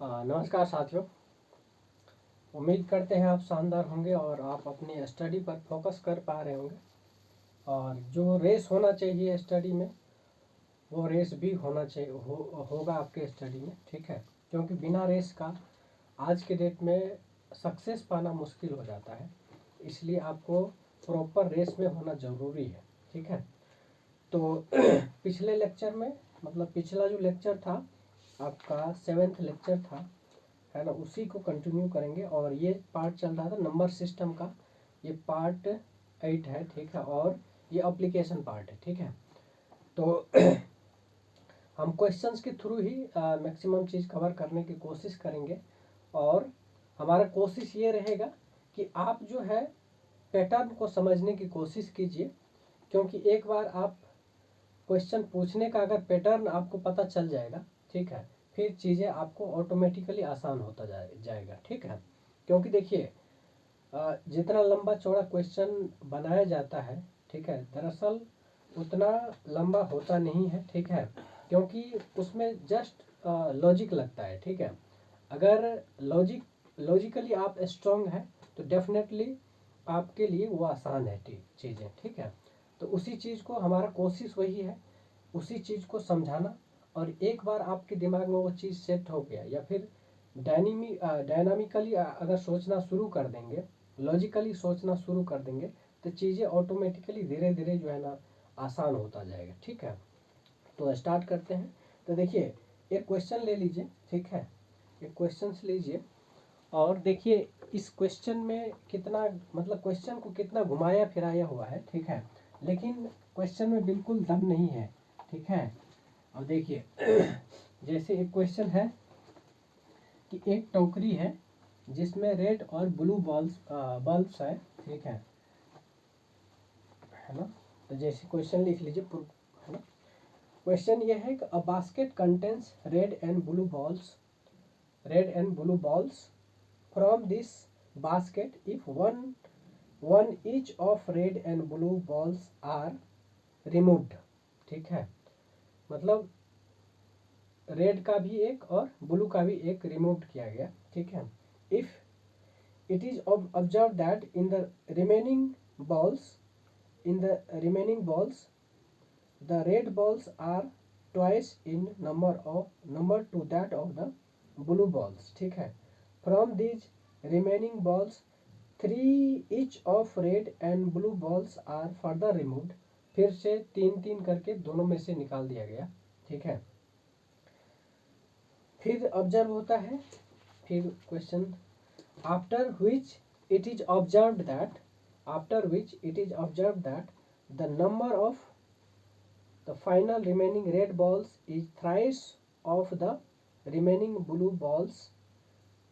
नमस्कार साथियों। उम्मीद करते हैं आप शानदार होंगे और आप अपनी स्टडी पर फोकस कर पा रहे होंगे और जो रेस होना चाहिए स्टडी में वो रेस भी होना चाहिए होगा आपके स्टडी में, ठीक है। क्योंकि बिना रेस का आज के डेट में सक्सेस पाना मुश्किल हो जाता है, इसलिए आपको प्रॉपर रेस में होना ज़रूरी है, ठीक है। तो पिछले लेक्चर में मतलब पिछला जो लेक्चर था आपका 7th लेक्चर था, है ना, उसी को कंटिन्यू करेंगे। और ये पार्ट चल रहा था नंबर सिस्टम का, ये पार्ट 8 है, ठीक है। और ये एप्लीकेशन पार्ट है, ठीक है। तो हम क्वेश्चंस के थ्रू ही मैक्सिमम चीज़ कवर करने की कोशिश करेंगे और हमारा कोशिश ये रहेगा कि आप जो है पैटर्न को समझने की कोशिश कीजिए। क्योंकि एक बार आप क्वेश्चन पूछने का अगर पैटर्न आपको पता चल जाएगा, ठीक है, फिर चीज़ें आपको ऑटोमेटिकली आसान होता जाएगा, ठीक है। क्योंकि देखिए जितना लंबा चौड़ा क्वेश्चन बनाया जाता है, ठीक है, दरअसल उतना लंबा होता नहीं है, ठीक है। क्योंकि उसमें जस्ट लॉजिक लगता है, ठीक है। अगर लॉजिकली आप स्ट्रांग हैं तो डेफिनेटली आपके लिए वो आसान है चीज़ें, ठीक है। तो उसी चीज़ को हमारा कोशिश वही है, उसी चीज़ को समझाना। और एक बार आपके दिमाग में वो चीज़ सेट हो गया या फिर डायनामिकली अगर सोचना शुरू कर देंगे, लॉजिकली सोचना शुरू कर देंगे, तो चीज़ें ऑटोमेटिकली धीरे धीरे जो है ना आसान होता जाएगा, ठीक है। तो स्टार्ट करते हैं। तो देखिए एक क्वेश्चन ले लीजिए, ठीक है, एक क्वेश्चन लीजिए और देखिए इस क्वेश्चन में कितना मतलब क्वेश्चन को कितना घुमाया फिराया हुआ है, ठीक है, लेकिन क्वेश्चन में बिल्कुल दम नहीं है, ठीक है। अब देखिए जैसे एक क्वेश्चन है कि एक टोकरी है जिसमें रेड और ब्लू बल्ब्स है, ठीक है ना। तो जैसे क्वेश्चन लिख लीजिए, है ना। क्वेश्चन ये है कि a basket contains red and blue balls from this basket if one each of red and blue balls are removed, ठीक है। मतलब रेड का भी एक और ब्लू का भी एक रिमूव किया गया, ठीक है। If it is observed that in the remaining balls the red balls are twice in number to that of the blue balls, ठीक है। From these remaining balls 3 each of red and blue balls are further removed, फिर से 3-3 करके दोनों में से निकाल दिया गया, ठीक है। फिर ऑब्जर्व होता है, फिर question after which it is observed that the number of the final remaining red balls is thrice of the remaining blue balls.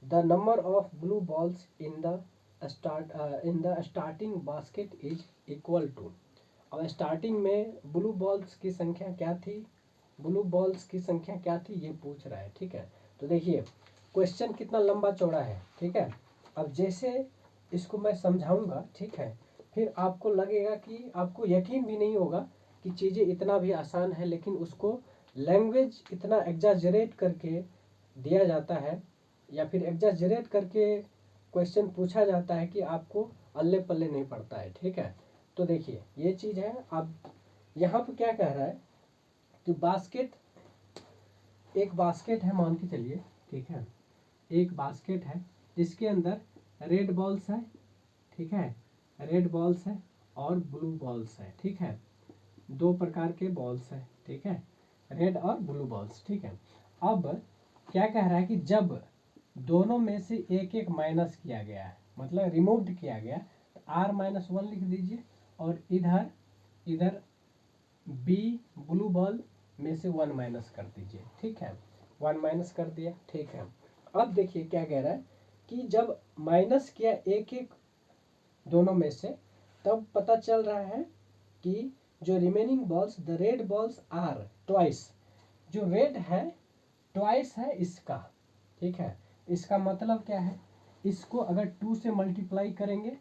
The number of blue balls in the starting basket is equal to. अब starting में blue balls की संख्या क्या थी, ये पूछ रहा है, ठीक है। तो देखिए क्वेश्चन कितना लंबा चौड़ा है, ठीक है। अब जैसे इसको मैं समझाऊंगा, ठीक है, फिर आपको लगेगा कि आपको यकीन भी नहीं होगा कि चीज़ें इतना भी आसान है, लेकिन उसको लैंग्वेज इतना एग्जाजरेट करके दिया जाता है या फिर एग्जाजरेट करके क्वेश्चन पूछा जाता है कि आपको अल्ले पल्ले नहीं पड़ता है, ठीक है। तो देखिए ये चीज़ है। अब यहाँ पर क्या कह रहा है कि एक बास्केट है, मान के चलिए, ठीक है, एक बास्केट है जिसके अंदर रेड बॉल्स है, ठीक है, रेड बॉल्स है और ब्लू बॉल्स है, ठीक है, दो प्रकार के बॉल्स है, ठीक है, रेड और ब्लू बॉल्स, ठीक है। अब क्या कह रहा है कि जब दोनों में से एक एक माइनस किया गया है, मतलब रिमूव्ड किया गया, तो R-1 लिख दीजिए और इधर बी ब्लू बॉल में से 1 माइनस कर दीजिए, ठीक है, 1 माइनस कर दिया, ठीक है। अब देखिए क्या कह रहा है कि जब माइनस किया एक एक दोनों में से, तब पता चल रहा है कि जो remaining balls the red balls are twice, जो रेड है ट्वाइस है इसका, ठीक है। इसका मतलब क्या है, इसको अगर 2 से मल्टीप्लाई करेंगे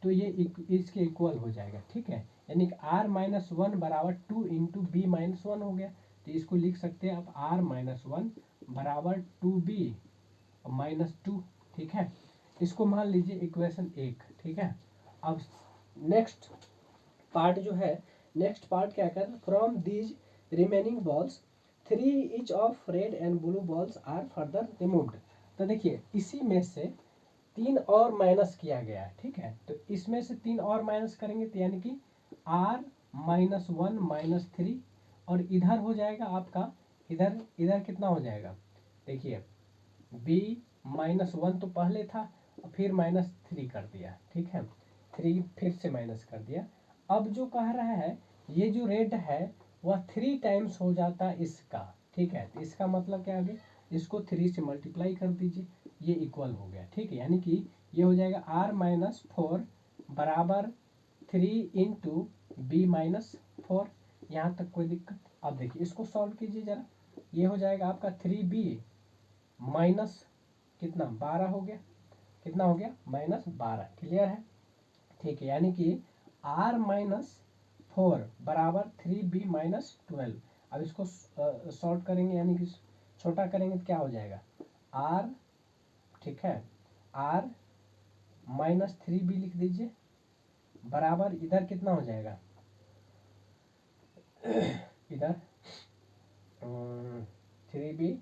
तो ये इसके इक्वल हो जाएगा, ठीक है। यानी कि R-1 बराबर 2 इंटू B-1 हो गया। तो इसको लिख सकते हैं आप R-1 बराबर 2B और -2, ठीक है। इसको मान लीजिए इक्वेशन 1, ठीक है। अब नेक्स्ट पार्ट जो है, नेक्स्ट पार्ट क्या कहता है, from these remaining balls 3 each of red and blue balls are further removed. तो देखिए इसी में से 3 और माइनस किया गया है, ठीक है। तो इसमें से 3 और माइनस करेंगे तो यानी कि r -1 -3, और इधर हो जाएगा आपका, इधर इधर कितना हो जाएगा, देखिए b -1 तो पहले था, फिर -3 कर दिया, ठीक है। 3 फिर से माइनस कर दिया। अब जो कह रहा है ये जो रेड है वह 3 टाइम्स हो जाता है इसका, ठीक है। तो इसका मतलब क्या आगे, इसको 3 से मल्टीप्लाई कर दीजिए, ये इक्वल हो गया, ठीक है। यानी कि ये हो जाएगा r-4 बराबर 3 इंटू b-4। यहाँ तक कोई दिक्कत? अब देखिए इसको सॉल्व कीजिए जरा, ये हो जाएगा आपका 3b माइनस कितना 12 हो गया, कितना हो गया -12, क्लियर है, ठीक है। यानी कि r-4 बराबर 3b -12। अब इसको सॉल्व करेंगे, यानी कि छोटा करेंगे तो क्या हो जाएगा r, ठीक है, r -3b लिख दीजिए बराबर, इधर कितना हो जाएगा इधर 3b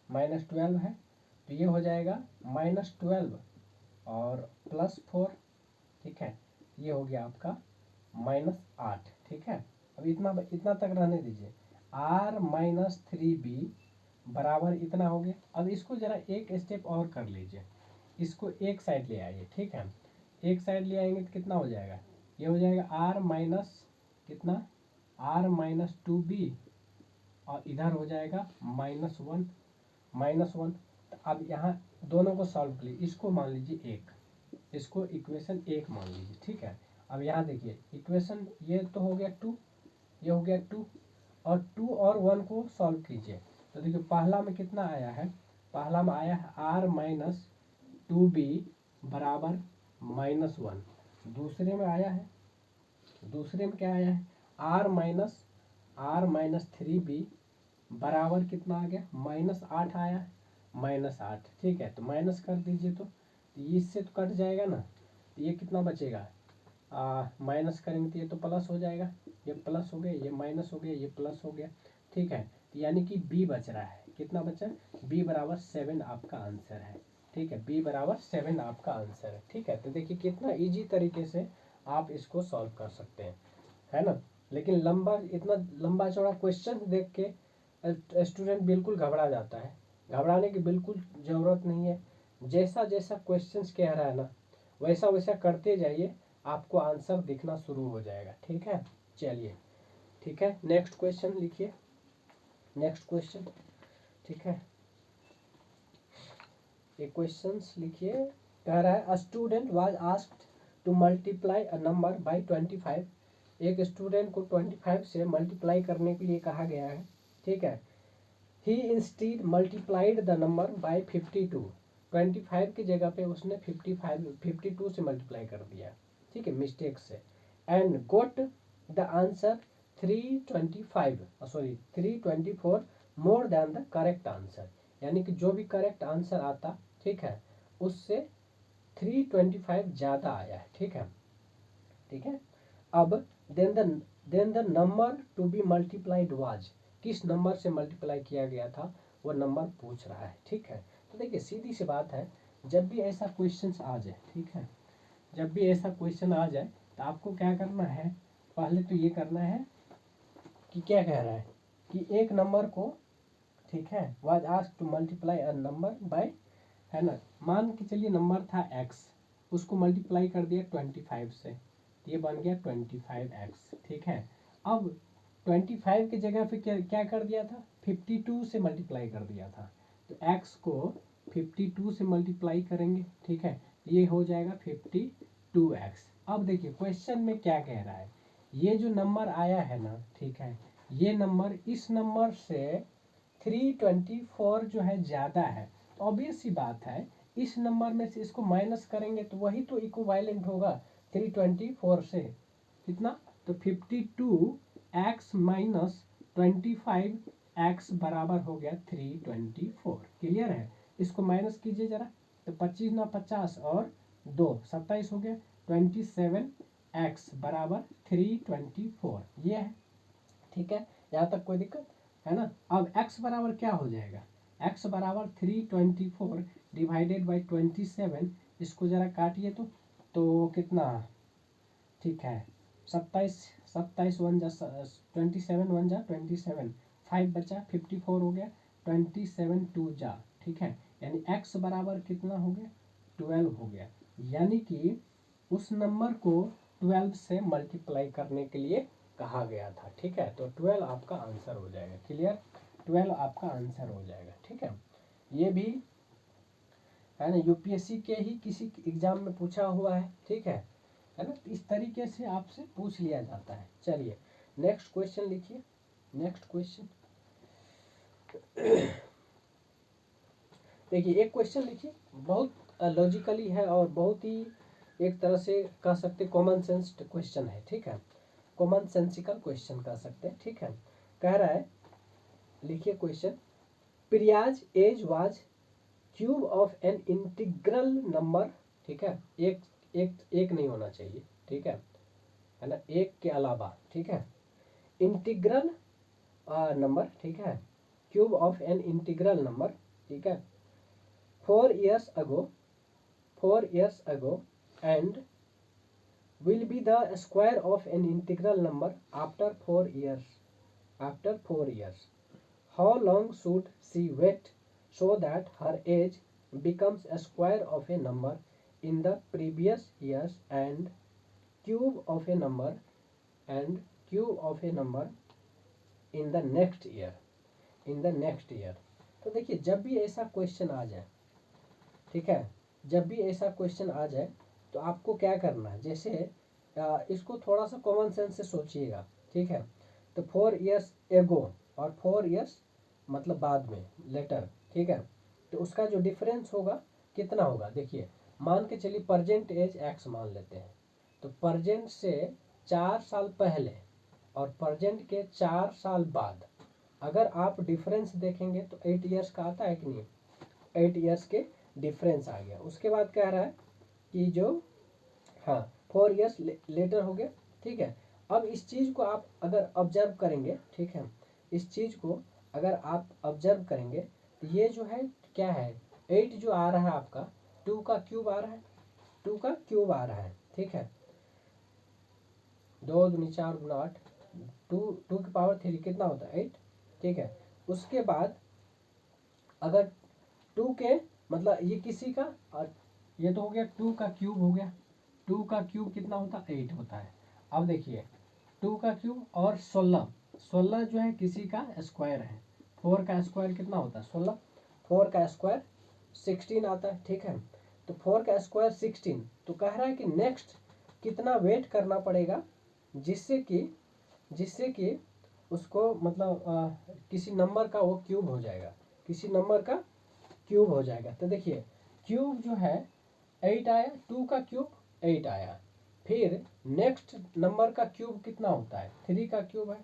-12 है, तो ये हो जाएगा -12 और +4, ठीक है। ये हो गया आपका -8, ठीक है। अब इतना तक रहने दीजिए, r-3b बराबर इतना हो गया। अब इसको जरा एक स्टेप और कर लीजिए, इसको एक साइड ले आइए, ठीक है। एक साइड ले आएंगे तो कितना हो जाएगा, ये हो जाएगा r माइनस कितना r-2b, और इधर हो जाएगा -1। तो अब यहाँ दोनों को सॉल्व कर लीजिए, इसको मान लीजिए 1, इसको इक्वेशन 1 मान लीजिए, ठीक है। अब यहाँ देखिए इक्वेशन ये तो हो गया 2, ये हो गया 2, और 2 और 1 को सॉल्व कीजिए। तो देखिए पहला में कितना आया है, पहला में आया है r-2b बराबर -1। दूसरे में आया है, दूसरे में क्या आया है r-3b बराबर कितना आ गया -8 आया है, -8, ठीक है। तो माइनस कर दीजिए, तो इससे तो कट जाएगा ना, ये कितना बचेगा, माइनस करेंगे तो ये तो प्लस हो जाएगा, ये प्लस हो गया, ये माइनस हो गया, ये प्लस हो गया, ठीक है। तो यानी कि b बच रहा है, कितना बचा, b बराबर 7 आपका आंसर है, ठीक है। b बराबर 7 आपका आंसर है, ठीक है। तो देखिए कितना इजी तरीके से आप इसको सॉल्व कर सकते हैं, है ना। लेकिन इतना लंबा चौड़ा क्वेश्चन देख के स्टूडेंट बिल्कुल घबरा जाता है। घबराने की बिल्कुल ज़रूरत नहीं है, जैसा जैसा क्वेश्चंस कह रहा है ना वैसा वैसा करते जाइए, आपको आंसर दिखना शुरू हो जाएगा, ठीक है। चलिए ठीक है, नेक्स्ट क्वेश्चन लिखिए, नेक्स्ट क्वेश्चन, ठीक है। ये क्वेश्चंस लिखिए, कह रहा है a student was asked to multiply a number by 25। एक स्टूडेंट को 25 से मल्टीप्लाई करने के लिए कहा गया है, ठीक है। He instead multiplied the number by 52। 25 की जगह पे उसने 52 से मल्टीप्लाई कर दिया, ठीक है, मिस्टेक से, and goat the answer 324 more than the correct answer. यानी कि जो भी करेक्ट आंसर आता, ठीक है, उससे 325 ज़्यादा आया है, ठीक है, ठीक है। अब then the number to be multiplied was, किस नंबर से मल्टीप्लाई किया गया था वो नंबर पूछ रहा है, ठीक है। तो देखिए सीधी सी बात है, जब भी ऐसा क्वेश्चन आ जाए, ठीक है, जब भी ऐसा क्वेश्चन आ जाए तो आपको क्या करना है, पहले तो ये करना है कि क्या कह रहा है कि एक नंबर को, ठीक है, was asked to multiply a number by, है ना, मान के चलिए नंबर था x, उसको मल्टीप्लाई कर दिया 25 से, ये बन गया 25x, ठीक है। अब 25 की जगह पे क्या क्या कर दिया था, 52 से मल्टीप्लाई कर दिया था, तो x को 52 से मल्टीप्लाई करेंगे, ठीक है, ये हो जाएगा 52x। अब देखिए क्वेश्चन में क्या कह रहा है, ये जो नंबर आया है ना, ठीक है, ये नंबर इस नंबर से 324 जो है ज़्यादा है, तो ऑब्वियस सी बात है इस नंबर में से इसको माइनस करेंगे तो वही तो इक्विवेलेंट होगा 324 से, कितना, तो 52x माइनस 25x बराबर हो गया 324, क्लियर है। इसको माइनस कीजिए जरा, तो 25 ना 50 और 2 27 हो गया। 27x बराबर 324 ये है। ठीक है, यहाँ तक कोई दिक्कत है ना। अब x बराबर क्या हो जाएगा, x बराबर 324 डिवाइडेड बाई 27, इसको जरा काटिए तो कितना, ठीक है 27 27 वन जा 27 वन जा 27, 5 बचा 54 हो गया, 27 टू जा, ठीक है, यानी x बराबर कितना हो गया 12 हो गया। यानी कि उस नंबर को 12 से मल्टीप्लाई करने के लिए कहा गया था। ठीक है, तो 12 आपका आंसर हो जाएगा। क्लियर, 12 आपका आंसर हो जाएगा। ठीक है, ये भी है ना यूपीएससी के ही किसी एग्जाम में पूछा हुआ है। ठीक है ना, इस तरीके से आपसे पूछ लिया जाता है। चलिए नेक्स्ट क्वेश्चन लिखिए। नेक्स्ट क्वेश्चन देखिए, एक क्वेश्चन लिखिए, बहुत लॉजिकली है और बहुत ही एक तरह से कह सकते कॉमन सेंस क्वेश्चन है। ठीक है, कॉमन सेंसिकल क्वेश्चन कह सकते हैं। ठीक है, कह रहा है, लिखिए question, Priya's age was cube of an integral number. ठीक है, एक नहीं होना चाहिए। ठीक है ना, एक के अलावा। ठीक है, इंटीग्रल नंबर। ठीक है, cube of an integral number. ठीक है, 4 years ago and will be the square of an integral number after 4 years. How long should she wait so that her age becomes a square of a number in the previous years and cube of a number in the next year. तो देखिए, जब भी ऐसा question आ जाए, ठीक है, जब भी ऐसा क्वेश्चन आ जाए तो आपको क्या करना है, जैसे इसको थोड़ा सा कॉमन सेंस से सोचिएगा। ठीक है, तो 4 years एगो और 4 years मतलब बाद में, लेटर। ठीक है, तो उसका जो डिफरेंस होगा कितना होगा, देखिए मान के चलिए प्रेजेंट एज x मान लेते हैं, तो प्रेजेंट से 4 साल पहले और प्रेजेंट के 4 साल बाद अगर आप डिफरेंस देखेंगे तो 8 years का आता है कि नहीं, 8 years के डिफरेंस आ गया। उसके बाद कह रहा है कि जो, हाँ 4 years लेटर हो गया। ठीक है, अब इस चीज़ को आप अगर ऑब्जर्व करेंगे, ठीक है, इस चीज़ को अगर आप ऑब्जर्व करेंगे तो ये जो है क्या है, 8 जो आ रहा है आपका 2 का क्यूब आ रहा है, 2 का क्यूब आ रहा है। ठीक है, 2 दूनी 4 गुना 8, 2 की पावर 3 कितना होता है 8। ठीक है, उसके बाद अगर 2 के मतलब ये किसी का, ये तो हो गया 2 का क्यूब हो गया, 2 का क्यूब कितना होता है 8 होता है। अब देखिए 2 का क्यूब और 16 जो है किसी का स्क्वायर है, 4 का स्क्वायर कितना होता है 16, 4 का स्क्वायर 16 आता है। ठीक है, तो 4 का स्क्वायर 16, तो कह रहा है कि नेक्स्ट कितना वेट करना पड़ेगा जिससे कि उसको मतलब किसी नंबर का वो क्यूब हो जाएगा, किसी नंबर का क्यूब हो जाएगा। तो देखिए क्यूब जो है 8 आया, 2 का क्यूब 8 आया, फिर नेक्स्ट नंबर का क्यूब कितना होता है 3 का क्यूब है,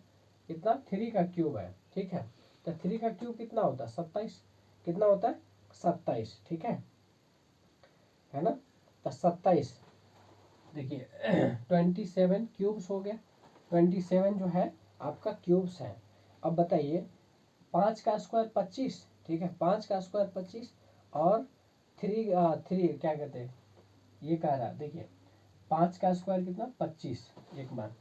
कितना 3 का क्यूब है। ठीक है, तो 3 का क्यूब कितना होता है 27, कितना होता है 27। ठीक है ना, तो 27 देखिए 27 क्यूब्स हो गया, 27 जो है आपका क्यूब्स है। अब बताइए 5 का स्क्वायर 25। ठीक है, 5 का स्क्वायर 25 और 3 क्या कहते हैं, ये कह रहा है देखिए 5 का स्क्वायर कितना 25, एक बार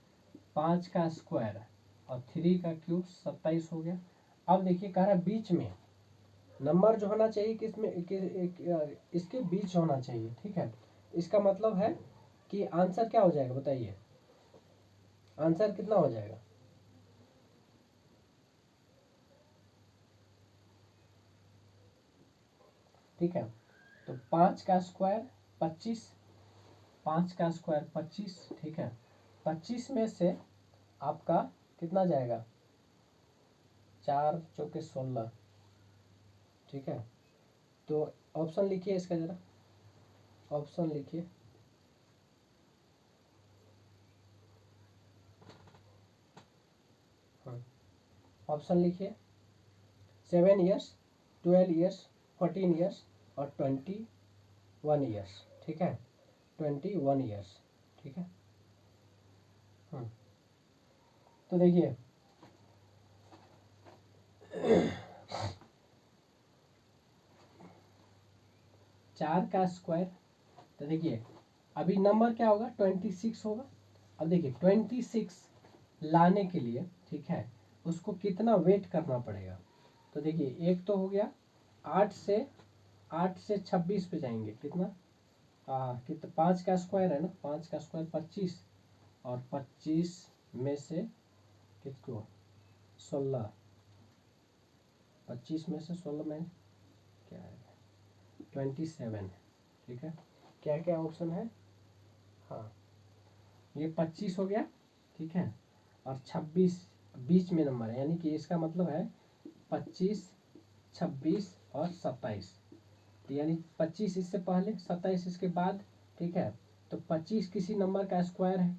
5 का स्क्वायर और 3 का क्यूब 27 हो गया। अब देखिए कह रहा है बीच में नंबर जो होना चाहिए किसमें इसके बीच होना चाहिए। ठीक है, इसका मतलब है कि आंसर क्या हो जाएगा बताइए, आंसर कितना हो जाएगा, ठीक है, तो 5 का स्क्वायर 25, 5 का स्क्वायर 25। ठीक है, 25 में से आपका कितना जाएगा 4 चौके 16। ठीक है, तो ऑप्शन लिखिए इसका जरा, ऑप्शन लिखिए। ऑप्शन लिखिए 7 years, 12 years 14 ईयर्स और 21 ईयर्स, ठीक है, 21 ईयर्स, ठीक है। तो देखिए 4 का स्क्वायर, तो देखिए अभी नंबर क्या होगा, 26 होगा। अब देखिए 26 लाने के लिए, ठीक है, उसको कितना वेट करना पड़ेगा। तो देखिए एक तो हो गया 8 से 26 पे जाएंगे, कितना कितना 5 का स्क्वायर है ना, 5 का स्क्वायर 25, और 25 में से किसको 16, 25 में से 16 में क्या है 27, ठीक है। क्या क्या ऑप्शन है, हाँ ये 25 हो गया, ठीक है, और 26 बीच में नंबर है, यानी कि इसका मतलब है 25, 26 और 27, यानी 25 इससे पहले 27 इसके बाद, ठीक है। तो 25 किसी नंबर का स्क्वायर है,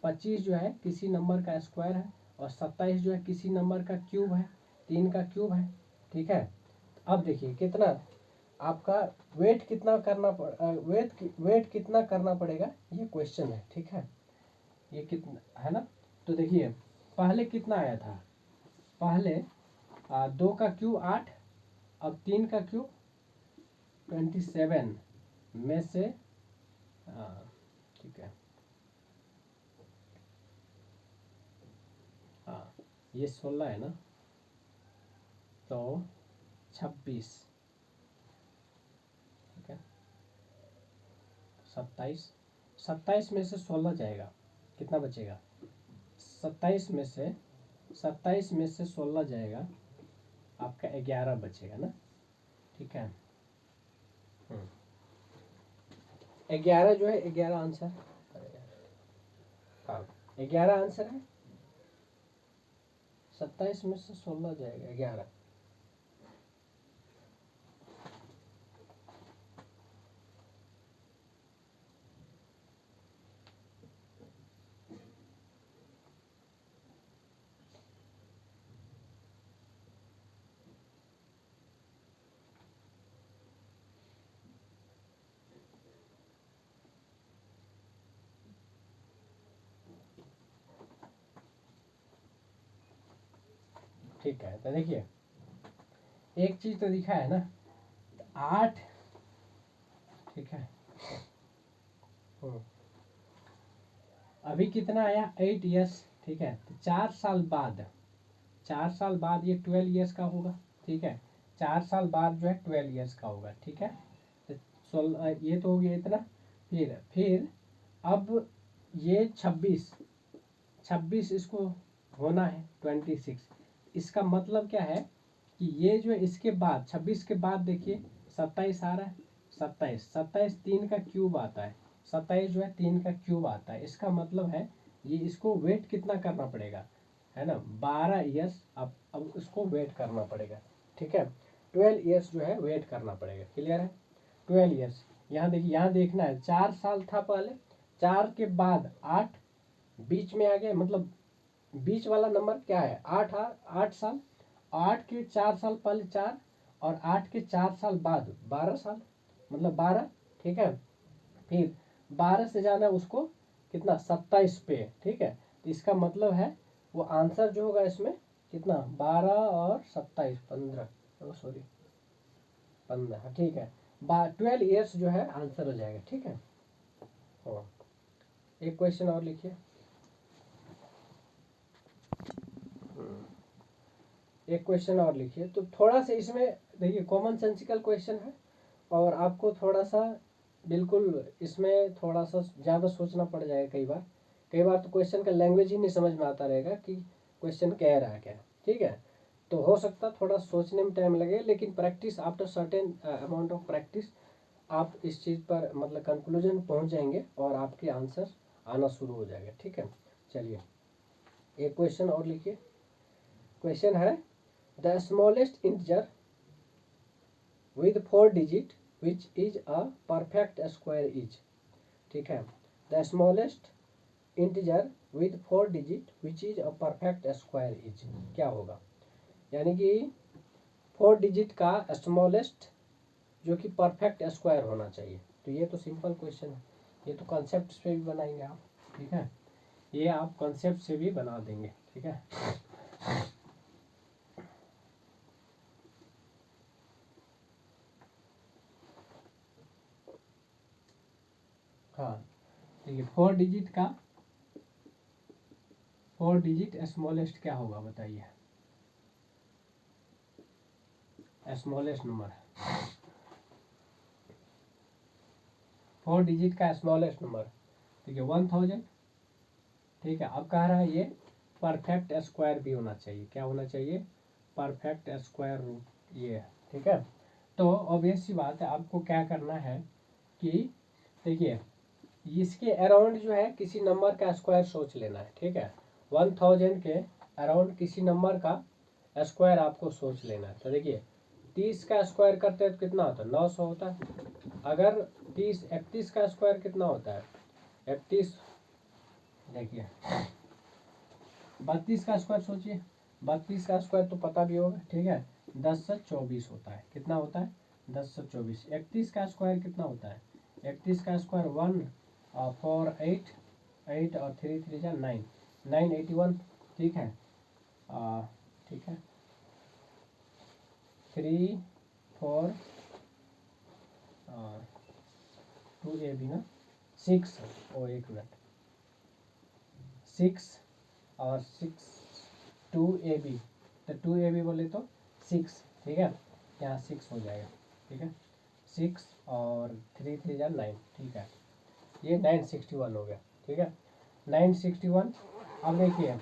25 जो है किसी नंबर का स्क्वायर है, और 27 जो है किसी नंबर का क्यूब है, 3 का क्यूब है, ठीक है। अब देखिए कितना आपका वेट कितना करना वेट कितना करना पड़ेगा, ये क्वेश्चन है, ठीक है। ये कितना है ना, तो देखिए पहले कितना आया था, पहले 2 का क्यूब 8, अब 3 का क्यूब 27 में से, ठीक है, हाँ ये 16 है ना, तो 26, ठीक है, 27, 27 में से 16 जाएगा, कितना बचेगा, 27 में से 16 जाएगा, आपका 11 बचेगा ना, ठीक है। 11 जो है 11 आंसर, हाँ 11 आंसर है, 27 में से 16 जाएगा 11। ठीक है, तो देखिए एक चीज तो दिखा है ना, 8, ठीक है, अभी कितना आया 8 ईयर्स, ठीक है, तो 4 साल बाद ये 12 ईयर्स का होगा, ठीक है, 4 साल बाद जो है 12 ईयर्स का होगा, ठीक है। तो 16 ये तो हो गया इतना, फिर अब ये 26 इसको होना है 26, इसका मतलब क्या है कि ये जो है इसके बाद 26 के बाद देखिए 27 आ रहा है, 27 3 का क्यूब आता है, 27 जो है 3 का क्यूब आता है, इसका मतलब है ये इसको वेट कितना करना पड़ेगा, है ना, 12 ईयर्स अब इसको वेट करना पड़ेगा, ठीक है। 12 ईयर्स जो है वेट करना पड़ेगा, क्लियर है। 12 ईयर्स, यहाँ देखिए यहाँ देखना है 4 साल था पहले, 4 के बाद 8 बीच में आ गया, मतलब बीच वाला नंबर क्या है 8 साल, 8 के 4 साल पहले 4, और 8 के 4 साल बाद 12 साल, मतलब 12, ठीक है। फिर 12 से जाना उसको कितना 27 पे, ठीक है, तो इसका मतलब है वो आंसर जो होगा इसमें कितना 12 और 27 15, सॉरी 15, ठीक है, 12 ईयर्स जो है आंसर हो जाएगा, ठीक है। हाँ एक क्वेश्चन और लिखिए, एक क्वेश्चन और लिखिए। तो थोड़ा सा इसमें देखिए कॉमन सेंसिकल क्वेश्चन है, और आपको थोड़ा सा बिल्कुल इसमें थोड़ा सा ज़्यादा सोचना पड़ जाएगा कई बार तो क्वेश्चन का लैंग्वेज ही नहीं समझ में आता रहेगा कि क्वेश्चन कह रहा है क्या, ठीक है। तो हो सकता थोड़ा सोचने में टाइम लगे, लेकिन practice after certain amount of practice आप इस चीज़ पर मतलब कंक्लूजन पहुंच जाएंगे और आपके आंसर आना शुरू हो जाएगा, ठीक है। चलिए एक क्वेश्चन और लिखिए। क्वेश्चन है the smallest integer with 4 digit which is a perfect square is, ठीक है, the smallest integer with 4 digit which is a perfect square is क्या होगा, यानी कि 4 डिजिट का स्मॉलेस्ट जो कि परफेक्ट स्क्वायर होना चाहिए। तो ये तो सिंपल क्वेश्चन है, ये तो कॉन्सेप्ट से भी बनाएंगे आप, ठीक है, ये आप कॉन्सेप्ट से भी बना देंगे, ठीक है। हाँ, देखिए 4 डिजिट स्मॉलेस्ट क्या होगा बताइए, स्मॉलेस्ट नंबर, 4 डिजिट का स्मॉलेस्ट नंबर, ठीक है 1000, ठीक है। अब कह रहा है ये परफेक्ट स्क्वायर भी होना चाहिए, क्या होना चाहिए, परफेक्ट स्क्वायर रूट, ये है, ठीक है। तो ऑब्वियस सी बात है, आपको क्या करना है कि देखिए इसके अराउंड जो है किसी नंबर का स्क्वायर सोच लेना है, ठीक है। 1000 के अराउंड किसी नंबर का स्क्वायर आपको सोच लेना है। तो देखिए 30 का स्क्वायर करते हैं तो कितना होता है, 900 होता है। अगर 31 का स्क्वायर कितना होता है, 31, देखिए 32 का स्क्वायर सोचिए, 32 का स्क्वायर तो पता भी होगा, ठीक है, 10 से 24 होता है, कितना होता है, 10 से 24। 31 का स्क्वायर कितना होता है, 31 का स्क्वायर 1 4 8 8 और 3 3 जा 9 981, ठीक है, ठीक है 3 4 2 ए बी ना 6, ओ एक मिनट, 6 और 6 2 ए बी, तो 2 ए बी बोले तो 6, ठीक है, यहाँ 6 हो जाएगा, ठीक है, 6 और 3 3 जा 9, ठीक है, ये 961 हो गया, ठीक है, 961। अब देखिए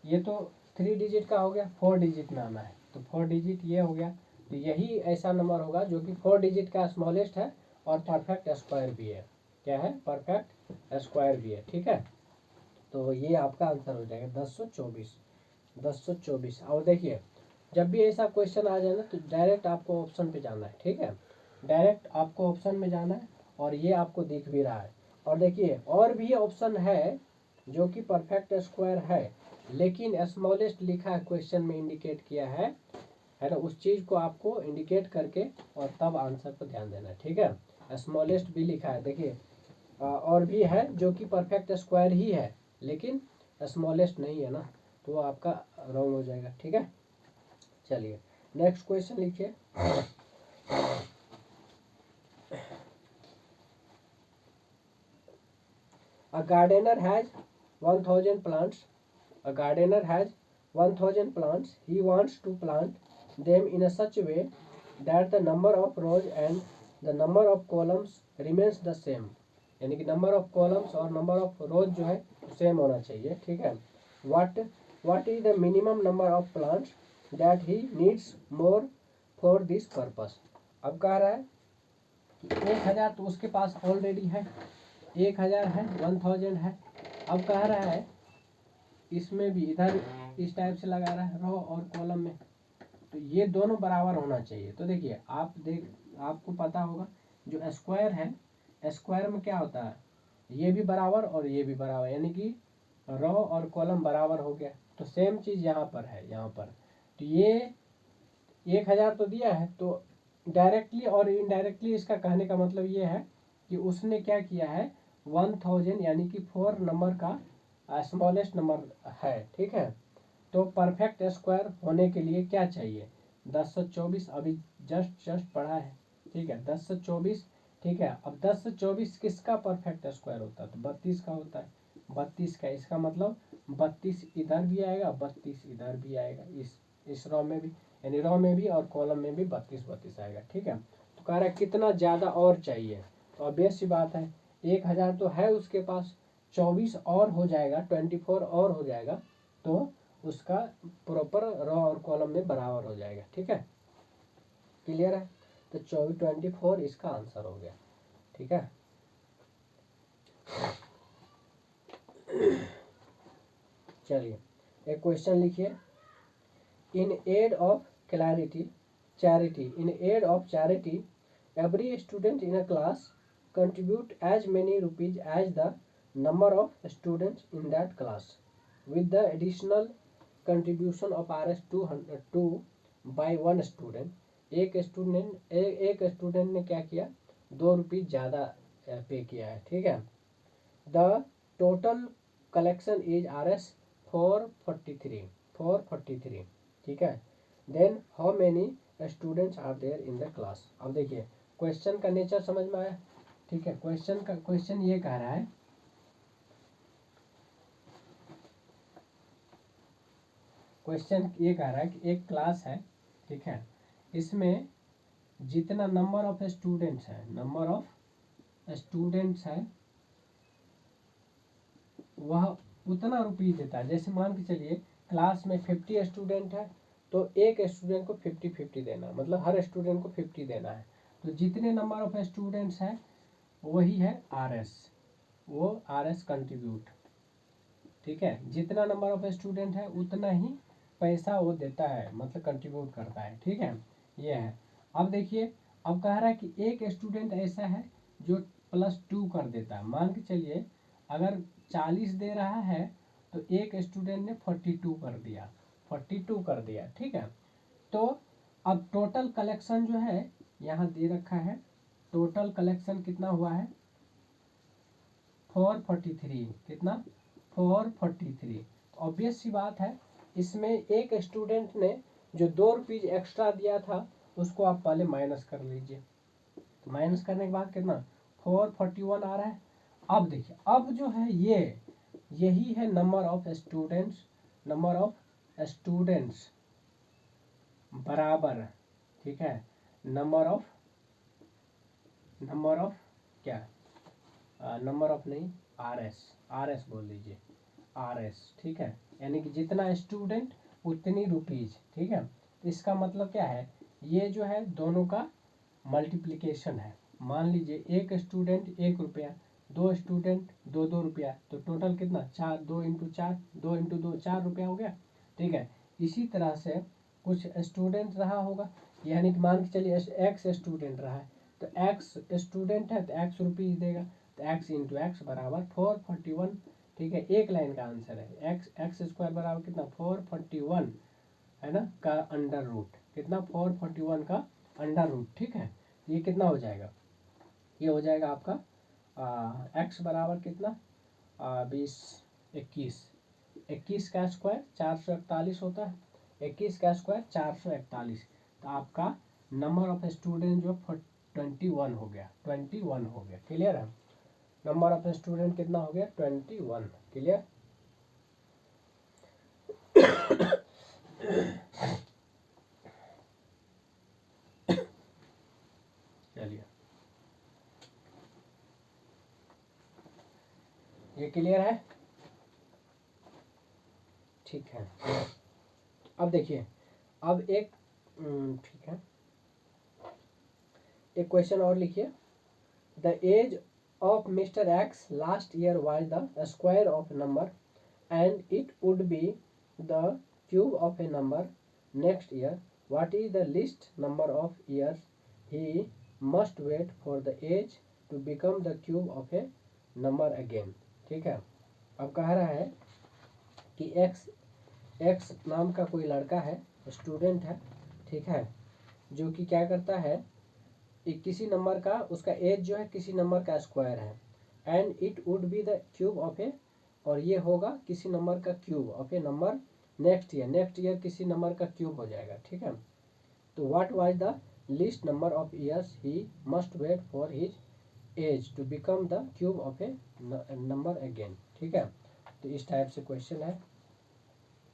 ये तो 3 डिजिट का हो गया, 4 डिजिट में आना है, तो 4 डिजिट ये हो गया, तो यही ऐसा नंबर होगा जो कि 4 डिजिट का स्मॉलेस्ट है और परफेक्ट स्क्वायर भी है, क्या है, परफेक्ट स्क्वायर भी है, ठीक है। तो ये आपका आंसर हो जाएगा 1024, 1024। और देखिए जब भी ऐसा क्वेश्चन आ जाए ना तो डायरेक्ट आपको ऑप्शन पे जाना है, ठीक है, डायरेक्ट आपको ऑप्शन में जाना है, और ये आपको दिख भी रहा है। और देखिए और भी ऑप्शन है जो कि परफेक्ट स्क्वायर है, लेकिन स्मॉलेस्ट लिखा है क्वेश्चन में, इंडिकेट किया है ना, उस चीज़ को आपको इंडिकेट करके और तब आंसर पर ध्यान देना है, ठीक है। स्मॉलेस्ट भी लिखा है, देखिए और भी है जो कि परफेक्ट स्क्वायर ही है लेकिन स्मॉलेस्ट नहीं है ना, तो वो आपका रॉन्ग हो जाएगा, ठीक है। चलिए नेक्स्ट क्वेश्चन लिखिए। A gardener has 1000 plants. A gardener has 1000 plants. He wants to plant them in a such way that the number of rows and the number of columns remains the same. यानी कि number of columns और number of रोज जो है same होना चाहिए, ठीक है। What is the minimum number of plants that he needs more for this purpose. अब कह रहा है कि 1000 तो उसके पास ऑलरेडी है, 1000 है, 1000 है। अब कह रहा है इसमें भी इधर इस टाइप से लगा रहा है रो और कॉलम में, तो ये दोनों बराबर होना चाहिए। तो देखिए आपको पता होगा जो स्क्वायर है, स्क्वायर में क्या होता है, ये भी बराबर और ये भी बराबर, यानी कि रो और कॉलम बराबर हो गया। तो सेम चीज़ यहाँ पर है, यहाँ पर तो ये 1000 तो दिया है, तो डायरेक्टली और इनडायरेक्टली इसका कहने का मतलब ये है कि उसने क्या किया है, 1000 यानी कि 4 नंबर का स्मॉलेस्ट नंबर है, ठीक है। तो परफेक्ट स्क्वायर होने के लिए क्या चाहिए, 1024, अभी जस्ट पढ़ा है, ठीक है, 1024, ठीक है। अब 1024 किसका परफेक्ट स्क्वायर होता है, तो 32 का होता है, 32 का, इसका मतलब 32 इधर भी आएगा, 32 इधर भी आएगा, इस रो में भी, यानी रो में भी और कॉलम में भी 32 32 आएगा, ठीक है। तो कह रहा है कितना ज़्यादा और चाहिए, तो ऑब्वियस सी बात है 1000 तो है उसके पास, 24 और हो जाएगा, 24 और हो जाएगा, तो उसका प्रॉपर रो और कॉलम में बराबर हो जाएगा, ठीक है, क्लियर है। तो 24 इसका आंसर हो गया, ठीक है। चलिए एक क्वेश्चन लिखिए। In aid of charity in aid of charity every student in a class contribute as many rupees as the number of students in that class with the additional contribution of Rs 202 by one student. एक student ने क्या किया, 2 रुपये ज़्यादा पे किया है, ठीक है। The total collection is RS 443, ठीक है। Then how many students are there in the class. अब देखिए क्वेश्चन का नेचर समझ में आया, ठीक है। क्वेश्चन ये कह रहा है, कि एक क्लास है, ठीक है, इसमें जितना नंबर ऑफ स्टूडेंट्स है वह उतना रुपये देता है। जैसे मान के चलिए क्लास में 50 स्टूडेंट है तो एक स्टूडेंट को 50-50 देना, मतलब हर स्टूडेंट को 50 देना है। तो जितने नंबर ऑफ स्टूडेंट्स है वही है RS, वो RS कंट्रीब्यूट, ठीक है। जितना नंबर ऑफ स्टूडेंट है उतना ही पैसा वो देता है, मतलब कंट्रीब्यूट करता है, ठीक है। ये है। अब देखिए, अब कह रहा है कि एक स्टूडेंट ऐसा है जो +2 कर देता है। मान के चलिए अगर 40 दे रहा है तो एक स्टूडेंट ने 42 कर दिया, ठीक है। तो अब टोटल कलेक्शन जो है यहाँ दे रखा है, टोटल कलेक्शन कितना हुआ है 443, कितना 443। ऑब्वियस सी बात है, इसमें एक स्टूडेंट ने जो 2 रुपये एक्स्ट्रा दिया था उसको आप पहले माइनस कर लीजिए। तो माइनस करने के बाद कितना 441 आ रहा है। अब देखिए, अब जो है यही है नंबर ऑफ स्टूडेंट्स बराबर, ठीक है, नंबर ऑफ क्या, नंबर ऑफ नहीं, RS बोल दीजिए, RS, ठीक है। यानी कि जितना स्टूडेंट उतनी रुपीज, ठीक है। इसका मतलब क्या है, ये जो है दोनों का मल्टीप्लिकेशन है। मान लीजिए एक स्टूडेंट 1 रुपया, 2 स्टूडेंट 2 रुपया, तो टोटल कितना 4, 2 इंटू 4, 2 इंटू 2 4 रुपया हो गया, ठीक है। इसी तरह से कुछ स्टूडेंट रहा होगा, यानी कि मान के चलिए X स्टूडेंट रहा है, तो X स्टूडेंट है तो X रुपीज देगा, तो X इंटू X बराबर 441, ठीक है। एक लाइन का आंसर है, एक्स स्क्वायर बराबर कितना 441 है ना, का अंडर रूट, कितना 441 का अंडर रूट, ठीक है। ये कितना हो जाएगा, ये हो जाएगा आपका x बराबर कितना 20, 21 का स्क्वायर 441 होता है, 21 का स्क्वायर 441। तो आपका नंबर ऑफ स्टूडेंट जो 21 हो गया, 21 हो गया, क्लियर है। नंबर ऑफ स्टूडेंट कितना हो गया 21, क्लियर। चलिए, ये क्लियर है, ठीक है। अब देखिए, अब एक ठीक है, एक क्वेश्चन और लिखिए। The age of Mr. X last year was the square of a number and it would be the cube of a number next year. What is the least number of years he must wait for the age to become the cube of a number again? ठीक है। अब कह रहा है कि X नाम का कोई लड़का है, स्टूडेंट है, ठीक है, जो कि क्या करता है, किसी नंबर का, उसका एज जो है किसी नंबर का स्क्वायर है, and it would be the cube of a, और ये होगा किसी नंबर का cube of a number next year किसी नंबर का क्यूब हो जाएगा, ठीक है। तो what was the least number of years he must wait for his age to become the cube of a number again, ठीक है। तो इस टाइप से क्वेश्चन है,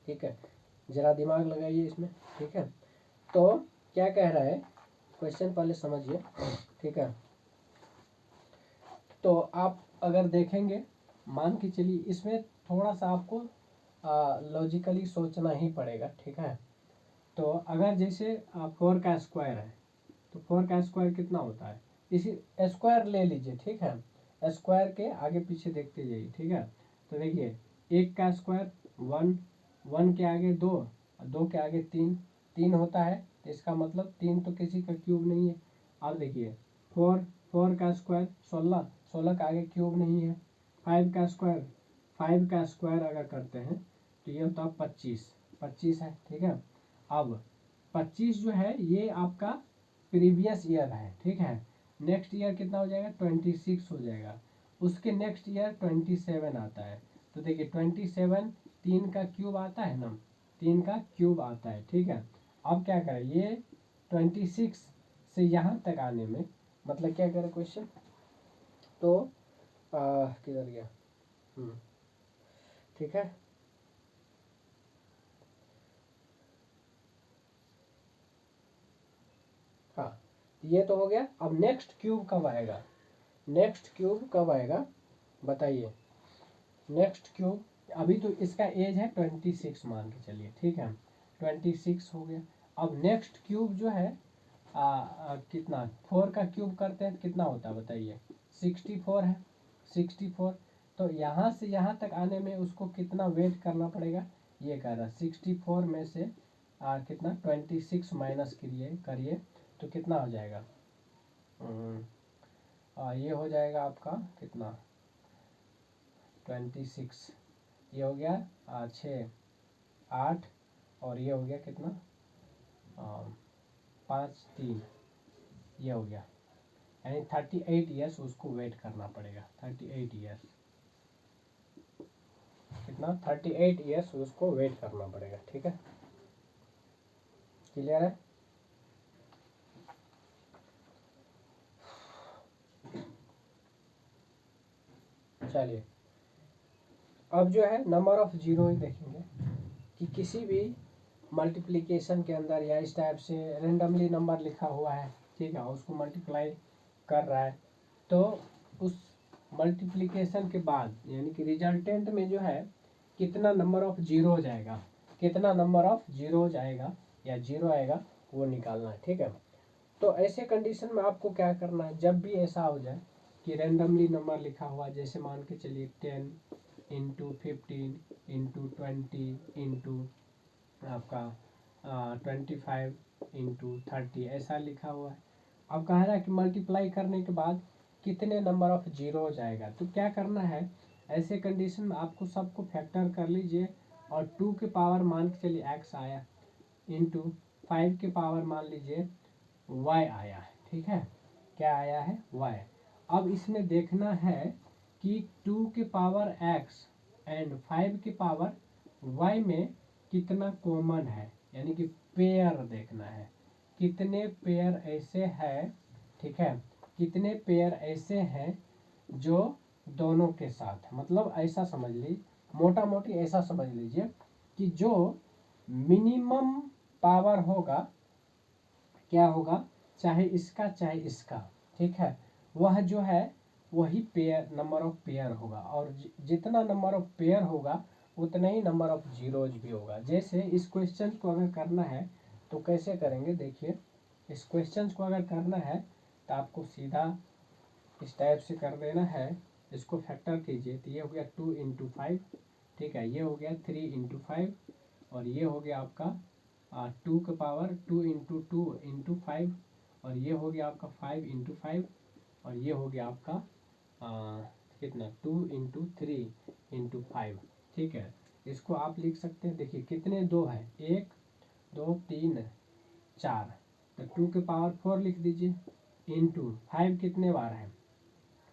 ठीक है, जरा दिमाग लगाइए इसमें, ठीक है। तो क्या कह रहा है, क्वेश्चन पहले समझिए, ठीक है। तो आप अगर देखेंगे, मान के चलिए इसमें थोड़ा सा आपको लॉजिकली सोचना ही पड़ेगा, ठीक है। तो अगर जैसे 4 का स्क्वायर है तो 4 का स्क्वायर कितना होता है, इसी स्क्वायर ले लीजिए, ठीक है। स्क्वायर के आगे पीछे देखते जाइए, ठीक है। तो देखिए 1 का स्क्वायर 1, 1 के आगे 2, 2 के आगे 3 होता है, तो इसका मतलब 3 तो किसी का क्यूब नहीं है। अब देखिए 4 का स्क्वायर 16, 16 का आगे क्यूब नहीं है। 5 का स्क्वायर अगर करते हैं तो ये होता है 25 है, ठीक है। अब 25 जो है ये आपका प्रीवियस ईयर है, ठीक है। नेक्स्ट ईयर कितना हो जाएगा, 26 हो जाएगा। उसके नेक्स्ट ईयर 27 आता है। तो देखिए 27 3 का क्यूब आता है ना, 3 का क्यूब आता है, ठीक है। अब क्या करें, ये 26 से यहाँ तक आने में मतलब क्या करें क्वेश्चन, तो किधर गया, ठीक है। हाँ, ये तो हो गया। अब नेक्स्ट क्यूब कब आएगा, नेक्स्ट क्यूब कब आएगा बताइए। नेक्स्ट क्यूब, अभी तो इसका एज है 26 मान के चलिए, ठीक है, 26 हो गया। अब नेक्स्ट क्यूब जो है कितना, 4 का क्यूब करते हैं कितना होता है बताइए, 64 है, 64। तो यहाँ से यहाँ तक आने में उसको कितना वेट करना पड़ेगा, ये कह रहा है 64 में से कितना 26 माइनस करिए तो कितना हो जाएगा, ये हो जाएगा आपका कितना 26, ये हो गया 6 8, और ये हो गया कितना 5 3, ये हो गया, यानी 38 ईयर्स उसको वेट करना पड़ेगा। 38 ईयर्स, कितना 38 ईयर्स उसको वेट करना पड़ेगा, ठीक है। क्लियर है। चलिए अब जो है नंबर ऑफ जीरो देखेंगे कि किसी भी मल्टीप्लिकेशन के अंदर या इस टाइप से रेंडमली नंबर लिखा हुआ है, ठीक है, उसको मल्टीप्लाई कर रहा है, तो उस मल्टीप्लिकेशन के बाद यानी कि रिजल्टेंट में जो है कितना नंबर ऑफ जीरो जाएगा, कितना नंबर ऑफ जीरो जाएगा या जीरो आएगा वो निकालना है, ठीक है। तो ऐसे कंडीशन में आपको क्या करना है, जब भी ऐसा हो जाए कि रेंडमली नंबर लिखा हुआ, जैसे मान के चलिए 10 इंटू 15 इंटू 20 इंटू आपका 25 इंटू 30 ऐसा लिखा हुआ है। अब कह रहा है कि मल्टीप्लाई करने के बाद कितने नंबर ऑफ जीरो हो जाएगा, तो क्या करना है, ऐसे कंडीशन में आपको सबको फैक्टर कर लीजिए और 2 के पावर मान के चलिए x आया इंटू 5 के पावर मान लीजिए y आया है, ठीक है, क्या आया है y। अब इसमें देखना है कि 2 के पावर x एंड 5 के पावर y में कितना कॉमन है, यानी कि पेयर देखना है, कितने पेयर ऐसे हैं, ठीक है, कितने पेयर ऐसे हैं जो दोनों के साथ, मतलब ऐसा समझ लीजिए, मोटा मोटी ऐसा समझ लीजिए कि जो मिनिमम पावर होगा, क्या होगा, चाहे इसका चाहे इसका, ठीक है, वह जो है वही पेयर नंबर ऑफ पेयर होगा, और जितना नंबर ऑफ पेयर होगा उतना ही नंबर ऑफ जीरोज भी होगा। जैसे इस क्वेश्चन को अगर करना है तो कैसे करेंगे, देखिए इस क्वेश्चन को अगर करना है तो आपको सीधा इस टाइप से कर देना है, इसको फैक्टर कीजिए तो ये हो गया 2 इंटू 5, ठीक है, ये हो गया 3 इंटू 5, और ये हो गया आपका 2 का पावर 2 इंटू 2 इंटू 5, और ये हो गया आपका 5 इंटू 5, और ये हो गया आपका कितना 2 इंटू 3 इंटू 5, ठीक है। इसको आप लिख सकते हैं, देखिए कितने दो है, 1 2 3 4, तो 2 के पावर 4 लिख दीजिए इंटू 5 कितने बार है,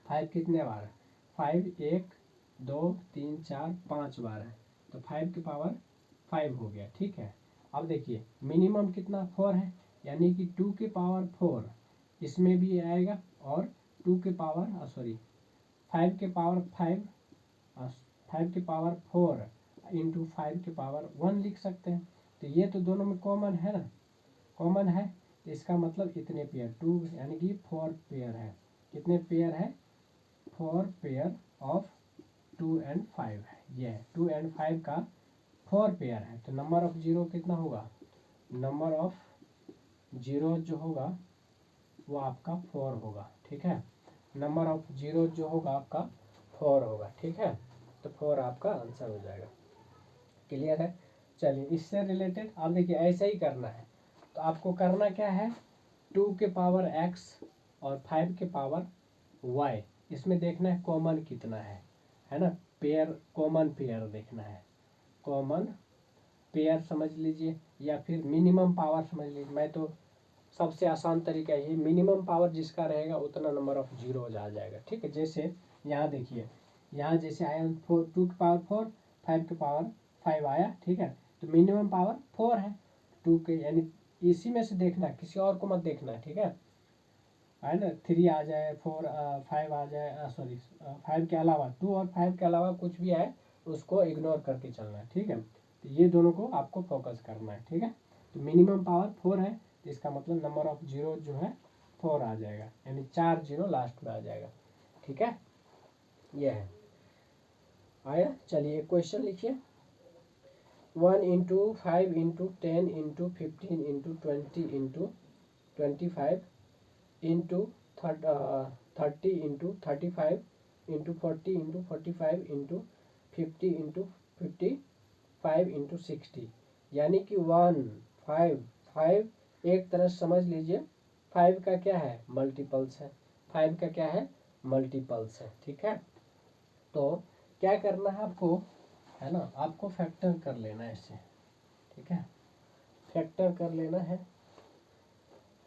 5 कितने बार है, 5 1 2 3 4 5 बार है, तो 5 की पावर 5 हो गया, ठीक है। अब देखिए मिनिमम कितना 4 है, यानी कि 2 के पावर 4 इसमें भी आएगा, और 2 के पावर 5 के पावर 5 5 के पावर 4 इंटू 5 के पावर 1 लिख सकते हैं। तो ये तो दोनों में कॉमन है ना, कॉमन है, तो इसका मतलब इतने पेयर 2 यानी कि 4 पेयर है, कितने पेयर है, 4 पेयर ऑफ 2 एंड 5 है, ये है 2 एंड 5 का 4 पेयर है। तो नंबर ऑफ जीरो कितना होगा, नंबर ऑफ जीरो जो होगा वो आपका 4 होगा, ठीक है, नंबर ऑफ जीरो जो होगा आपका 4 होगा, ठीक है, तो 4 आपका आंसर हो जाएगा। क्लियर है। चलिए इससे रिलेटेड आप देखिए ऐसे ही करना है, तो आपको करना क्या है, 2 के पावर x और 5 के पावर y, इसमें देखना है कॉमन कितना है ना, पेयर कॉमन पेयर देखना है, कॉमन पेयर समझ लीजिए या फिर मिनिमम पावर समझ लीजिए। मैं तो सबसे आसान तरीका ये, मिनिमम पावर जिसका रहेगा उतना नंबर ऑफ जीरोज आ जाएगा। ठीक है, जैसे यहाँ देखिए, यहाँ जैसे आया 2 की पावर 4, 5 की पावर 5 आया। ठीक है, तो मिनिमम पावर 4 है 2 के, यानी इसी में से देखना, किसी और को मत देखना। ठीक है ना, 3 आ जाए, 4 5 आ जाए, सॉरी 5 के अलावा 2 और 5 के अलावा कुछ भी आए उसको इग्नोर करके चलना है। ठीक है, तो ये दोनों को आपको फोकस करना है। ठीक है, तो मिनिमम पावर 4 है, तो इसका मतलब नंबर ऑफ जीरो जो है 4 आ जाएगा, यानी 4 जीरो लास्ट में आ जाएगा। ठीक है, ये है आया। चलिए क्वेश्चन लिखिए। 1 into 5 into 10 into 15 into 20 into 25 into 30 into 35 into 40 into 45 into 50 into 55 into 60, यानी कि 1 5 5 एक तरह से समझ लीजिए 5 का क्या है, मल्टीपल्स है। 5 का क्या है, मल्टीपल्स है। ठीक है, तो क्या करना है आपको, है ना, आपको फैक्टर कर लेना है इससे। ठीक है, फैक्टर कर लेना है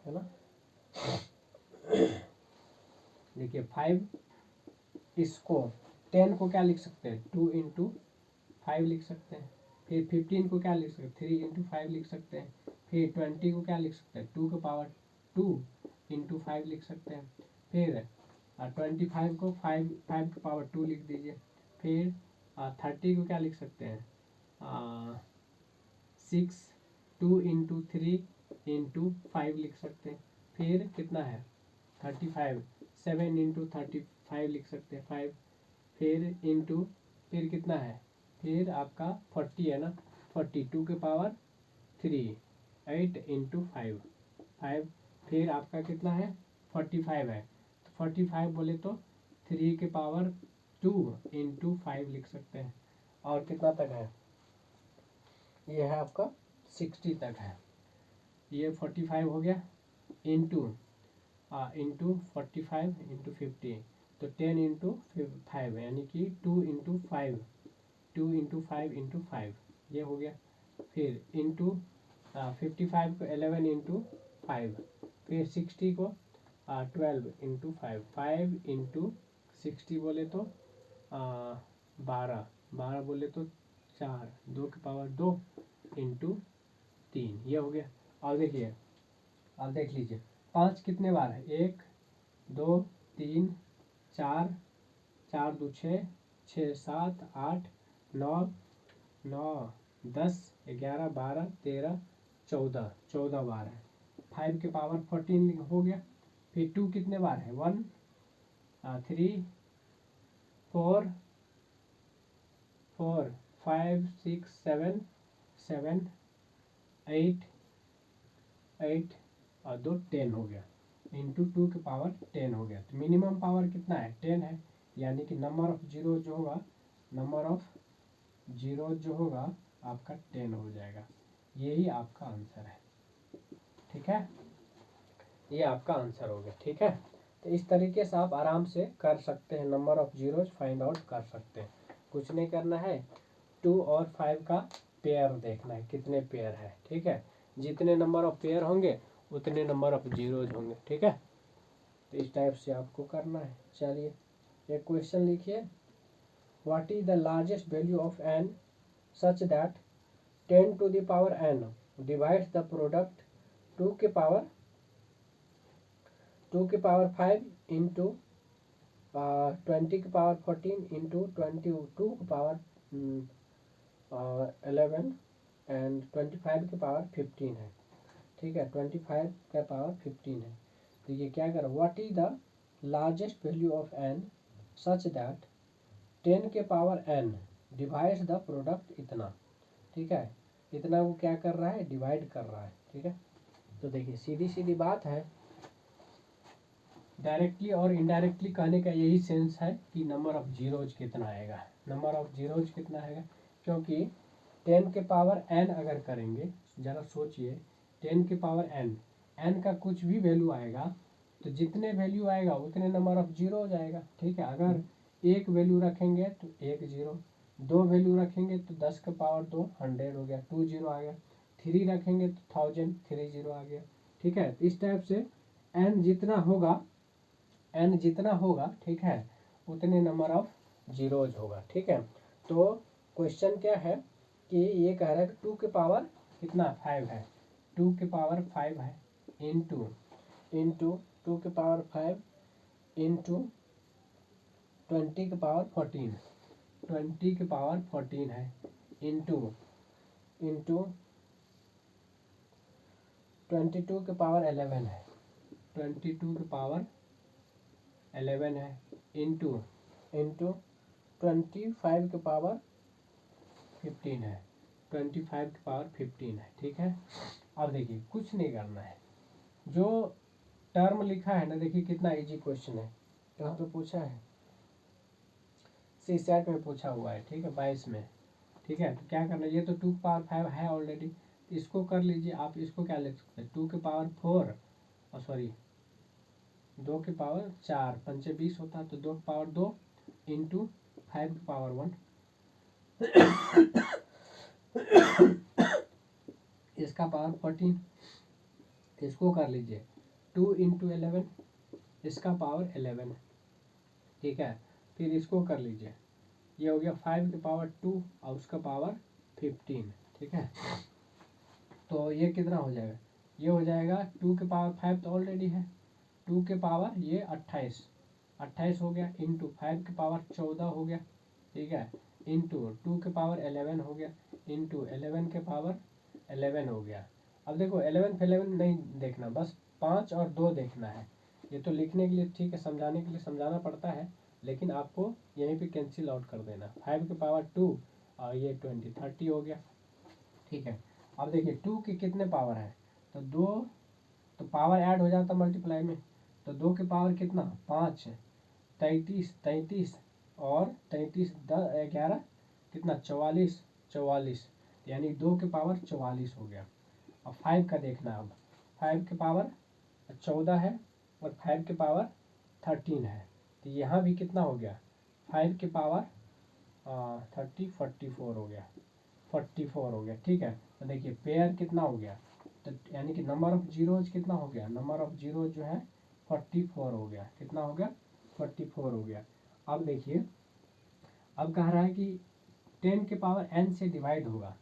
ना। देखिए 5 इसको 10 को क्या लिख सकते हैं, 2 इंटू 5 लिख सकते हैं। फिर 15 को क्या लिख सकते हैं, 3 इंटू 5 लिख सकते हैं। फिर 20 को क्या लिख सकते हैं, 2 के पावर 2 इंटू 5 लिख सकते हैं। फिर 25 को 5 के पावर 2 लिख दीजिए। फिर 30 को क्या लिख सकते हैं, 6 2 इंटू 3 इंटू 5 लिख सकते हैं। फिर कितना है 35, 7 इंटू 35 लिख सकते हैं 5। फिर इंटू, फिर कितना है, फिर आपका 40 है ना, 42 के पावर 3, 8 इंटू 5 5। फिर आपका कितना है 45 है, तो 45 बोले तो 3 के पावर 2 इंटू 5 लिख सकते हैं। और कितना तक है, ये है आपका 60 तक है। ये 45 हो गया इंटू 45 इंटू 50, तो 10 इंटू 5 यानी कि 2 इंटू 5 2 इंटू 5 इंटू 5 ये हो गया। फिर इंटू 55 को 11 इंटू 5। फिर 60 को 12 इंटू 5 5 इंटू 60 बोले तो 12 12 बोले तो 4, 2 के पावर 2 इंटू 3, ये हो गया। और देखिए, अब देख लीजिए 5 कितने बार है, 1 2 3 4 4 2 6 6 7 8 9 9 10 11 12 13 14 14 बार है। 5 के पावर 14 हो गया। फिर 2 कितने बार है, 1 3 4 4 5 6 7 7 8 8 और 2 10 हो गया, इंटू 2 के पावर 10 हो गया। तो मिनिमम पावर कितना है, 10 है, यानी कि नंबर ऑफ जीरो जो होगा, नंबर ऑफ जीरो जो होगा आपका 10 हो जाएगा। यही आपका आंसर है। ठीक है, ये आपका आंसर हो गया। ठीक है, तो इस तरीके से आप आराम से कर सकते हैं, number of zeros find out कर सकते हैं। कुछ नहीं करना है, 2 और 5 का पेयर देखना है, कितने पेयर है। ठीक है, जितने नंबर ऑफ पेयर होंगे उतने नंबर ऑफ जीरोज होंगे। ठीक है, तो इस टाइप से आपको करना है। चलिए एक क्वेश्चन लिखिए। What is the largest value of n such that 10 to the power n divides the product 2 के पावर 5 इंटू 20 के पावर 14 इंटू 22 के पावर 11 एंड 25 के पावर 15 है। ठीक है, 25 का पावर 15 है। तो ये क्या कर, what is the largest value of n such that 10 के power n divides the product इतना। ठीक है, इतना वो क्या कर रहा है, डिवाइड कर रहा है। ठीक है, तो देखिए सीधी सीधी बात है, डायरेक्टली और इनडायरेक्टली कहने का यही सेंस है कि नंबर ऑफ जीरोज कितना आएगा, नंबर ऑफ जीरोज कितना आएगा। क्योंकि 10 के पावर n अगर करेंगे, ज़रा सोचिए, 10 के पावर n का कुछ भी वैल्यू आएगा तो जितने वैल्यू आएगा उतने नंबर ऑफ जीरो हो जाएगा। ठीक है, अगर एक वैल्यू रखेंगे तो 1 जीरो, 2 वैल्यू रखेंगे तो 10 के पावर 2 100 हो गया, 2 जीरो आ गया। 3 रखेंगे तो 1000 3 जीरो आ गया। ठीक है, इस टाइप से n जितना होगा ठीक है उतने नंबर ऑफ जीरोज होगा। ठीक है, तो क्वेश्चन क्या है कि ये कह रहा है कि 2 के पावर कितना 5 है, 2 के पावर 5 है इंटू 2 के पावर 5 इंटू 20 के पावर 14, 20 के पावर 14 है इंटू 22 के पावर 11 है, 22 के पावर 11 है इंटू 25 के पावर 15 है, 25 के पावर 15 है। ठीक है, अब देखिए कुछ नहीं करना है, जो टर्म लिखा है ना, देखिए कितना इजी क्वेश्चन है, कहाँ पे पूछा है, CSAT में पूछा हुआ है। ठीक है, 22 में। ठीक है, तो क्या करना है, ये तो 2 के पावर 5 है ऑलरेडी, इसको कर लीजिए आप। इसको क्या लिख सकते हैं, 2 के पावर 4 और सॉरी 2 के पावर 4 पंचे 20 होता है, तो 2 के पावर 2 इंटू 5 के पावर 1 इसका पावर 14, इसको कर लीजिए 2 इंटू 11 इसका पावर 11। ठीक है, फिर इसको कर लीजिए, ये हो गया 5 के पावर 2 और उसका पावर 15। ठीक है, तो ये कितना हो जाएगा, ये हो जाएगा 2 के पावर 5 तो ऑलरेडी है, 2 के पावर ये 28 हो गया इंटू 5 के पावर 14 हो गया। ठीक है, इंटू 2 के पावर 11 हो गया इंटू 11 के पावर 11 हो गया। अब देखो 11 पे 11 नहीं देखना, बस 5 और 2 देखना है। ये तो लिखने के लिए ठीक है, समझाने के लिए समझाना पड़ता है, लेकिन आपको यहीं पे कैंसिल आउट कर देना। 5 के पावर 2 और ये 30 हो गया। ठीक है, अब देखिए 2 के कितने पावर है, तो 2, तो पावर ऐड हो जाता मल्टीप्लाई में, तो 2 के पावर कितना 5 है, 33 और 33 11 कितना 44 यानी 2 के पावर 44 हो गया। अब 5 का देखना, अब 5 के पावर 14 है और 5 के पावर 13 है, तो यहाँ भी कितना हो गया 5 के पावर 44 हो गया, 44 हो गया। ठीक है, तो देखिए पेयर कितना हो गया, तो यानी कि नंबर ऑफ जीरोज कितना हो गया, नंबर ऑफ जीरो जो है 44 हो गया। कितना हो गया 44 हो गया। अब देखिए, अब कह रहा है कि 10 के पावर n से डिवाइड होगा,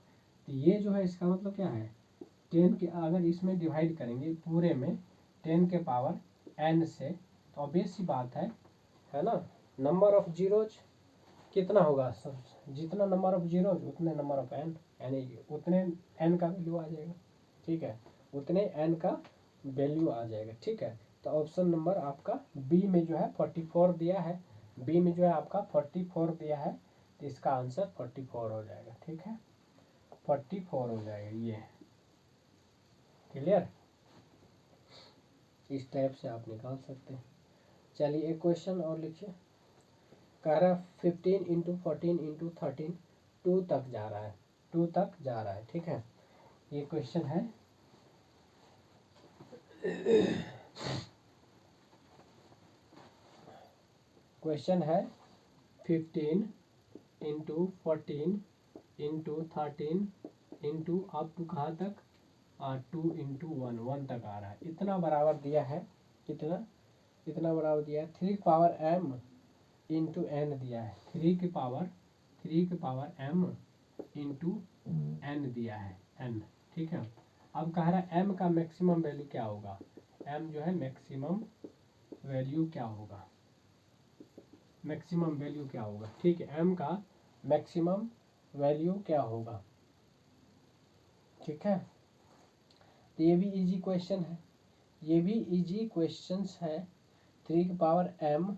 तो ये जो है इसका मतलब क्या है, 10 के अगर इसमें डिवाइड करेंगे पूरे में 10 के पावर n से, तो ऑब्वियस सी बात है ना, नंबर ऑफ जीरोज कितना होगा, जितना नंबर ऑफ जीरोज उतने नंबर ऑफ n, यानी उतने n का वैल्यू आ जाएगा। ठीक है, उतने n का वैल्यू आ जाएगा। ठीक है, तो ऑप्शन नंबर आपका बी में जो है 44 दिया है, बी में जो है आपका 44 दिया है, तो इसका आंसर 44 हो जाएगा। ठीक है, 44 हो जाएगा। ये क्लियर, इस टाइप से आप निकाल सकते हैं। चलिए एक क्वेश्चन और लिखिए, कह रहा है 15 इंटू 14 इंटू 13 2 तक जा रहा है, 2 तक जा रहा है। ठीक है, ये क्वेश्चन है। क्वेश्चन है 15 into 14 into 13 into up to कहाँ तक 2 इंटू 1 तक आ रहा है। इतना बराबर दिया है, इतना बराबर दिया है 3 पावर m इंटू n दिया है, 3 के पावर m इंटू n दिया है n। ठीक है, अब कह रहा है m का मैक्सिमम वैल्यू क्या होगा, m जो है मैक्सिमम वैल्यू क्या होगा, मैक्सिमम वैल्यू क्या होगा। ठीक है, m का मैक्सिमम वैल्यू क्या होगा। ठीक है, तो ये भी इजी क्वेश्चन है, ये भी इजी क्वेश्चंस है। 3 की पावर m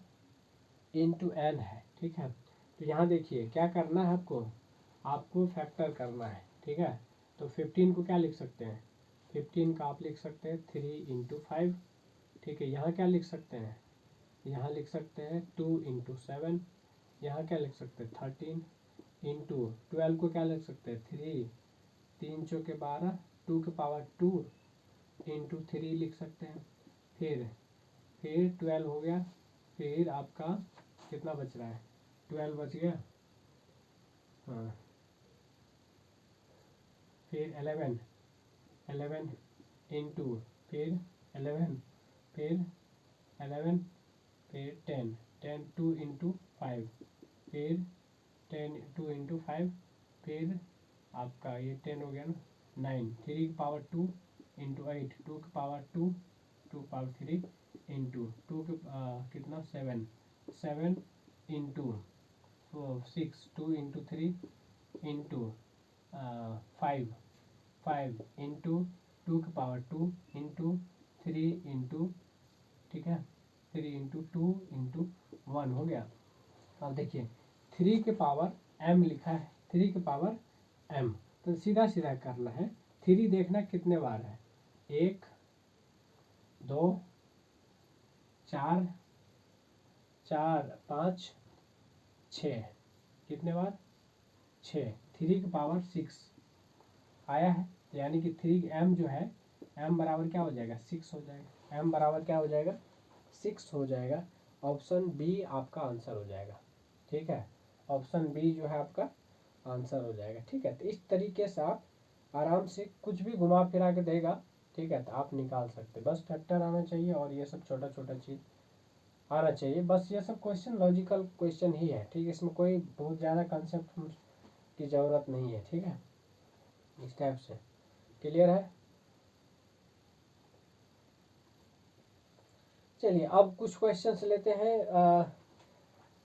इंटू n है। ठीक है, तो यहाँ देखिए क्या करना है, आपको फैक्टर करना है। ठीक है, तो 15 को क्या लिख सकते हैं, 15 का आप लिख सकते हैं 3 इंटू 5। ठीक है, यहाँ क्या लिख सकते हैं, यहाँ लिख सकते हैं 2 इंटू 7। यहाँ क्या लिख सकते हैं 13 इंटू 12 को क्या लिख सकते हैं 3, 3 चौके 12, 2 के पावर 2 इंटू 3 लिख सकते हैं। फिर 12 हो गया, फिर आपका कितना बच रहा है 12 बच गया, फिर 11 इंटू फिर 11 फिर 11 फिर 10 2 इंटू 5 फिर 10 2 इंटू 5 फिर आपका ये 10 हो गया ना 9 3 की पावर 2 इंटू 8 2 की पावर 2 2 पावर 3 इंटू 2 के कितना 7 7 इंटू 6 2 इंटू 3 इंटू 5 5 इंटू 2 की पावर 2 इंटू 3 इंटू ठीक है 3 इंटू 2 इंटू 1 हो गया। अब देखिए 3 के पावर m लिखा है 3 के पावर m तो सीधा सीधा करना है 3 देखना कितने बार है 1 2 4 4 5 6 कितने बार 6 3 के पावर 6 आया है यानी कि 3m जो है m बराबर क्या हो जाएगा 6 हो जाएगा m बराबर क्या हो जाएगा 6 हो जाएगा। ऑप्शन बी आपका आंसर हो जाएगा। ठीक है ऑप्शन बी जो है आपका आंसर हो जाएगा। ठीक है तो इस तरीके से आप आराम से कुछ भी घुमा फिरा के देगा ठीक है तो आप निकाल सकते बस फैक्टर आना चाहिए और ये सब छोटा छोटा चीज़ आना चाहिए बस ये सब क्वेश्चन लॉजिकल क्वेश्चन ही है। ठीक है इसमें कोई बहुत ज़्यादा कंसेप्ट की ज़रूरत नहीं है। ठीक है इस टाइप से क्लियर है। चलिए अब कुछ क्वेश्चंस लेते हैं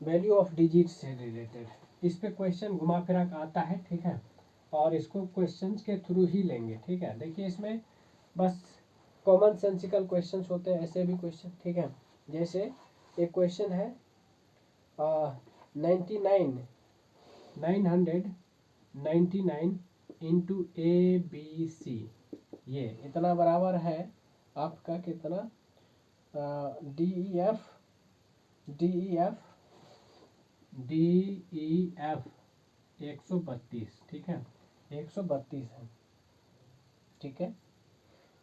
वैल्यू ऑफ डिजिट से रिलेटेड। इस पे क्वेश्चन घुमा फिरा का आता है ठीक है और इसको क्वेश्चंस के थ्रू ही लेंगे। ठीक है देखिए इसमें बस कॉमन सेंसिकल क्वेश्चंस होते हैं ऐसे भी क्वेश्चन। ठीक है जैसे एक क्वेश्चन है 999 इंटू ABC ये इतना बराबर है आपका कितना DEF 132 ठीक है 132 है। ठीक है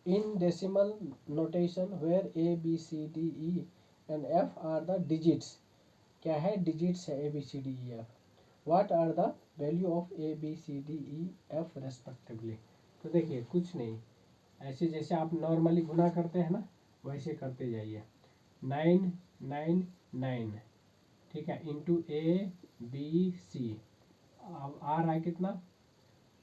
in decimal notation where ABCDE and F are the digits क्या है डिजिट्स है ABCDEF what are the value of ABCDEF respectively. तो देखिए कुछ नहीं ऐसे जैसे आप नॉर्मली गुना करते हैं ना वैसे करते जाइए 999 ठीक है इंटू ABC अब आ रहा है कितना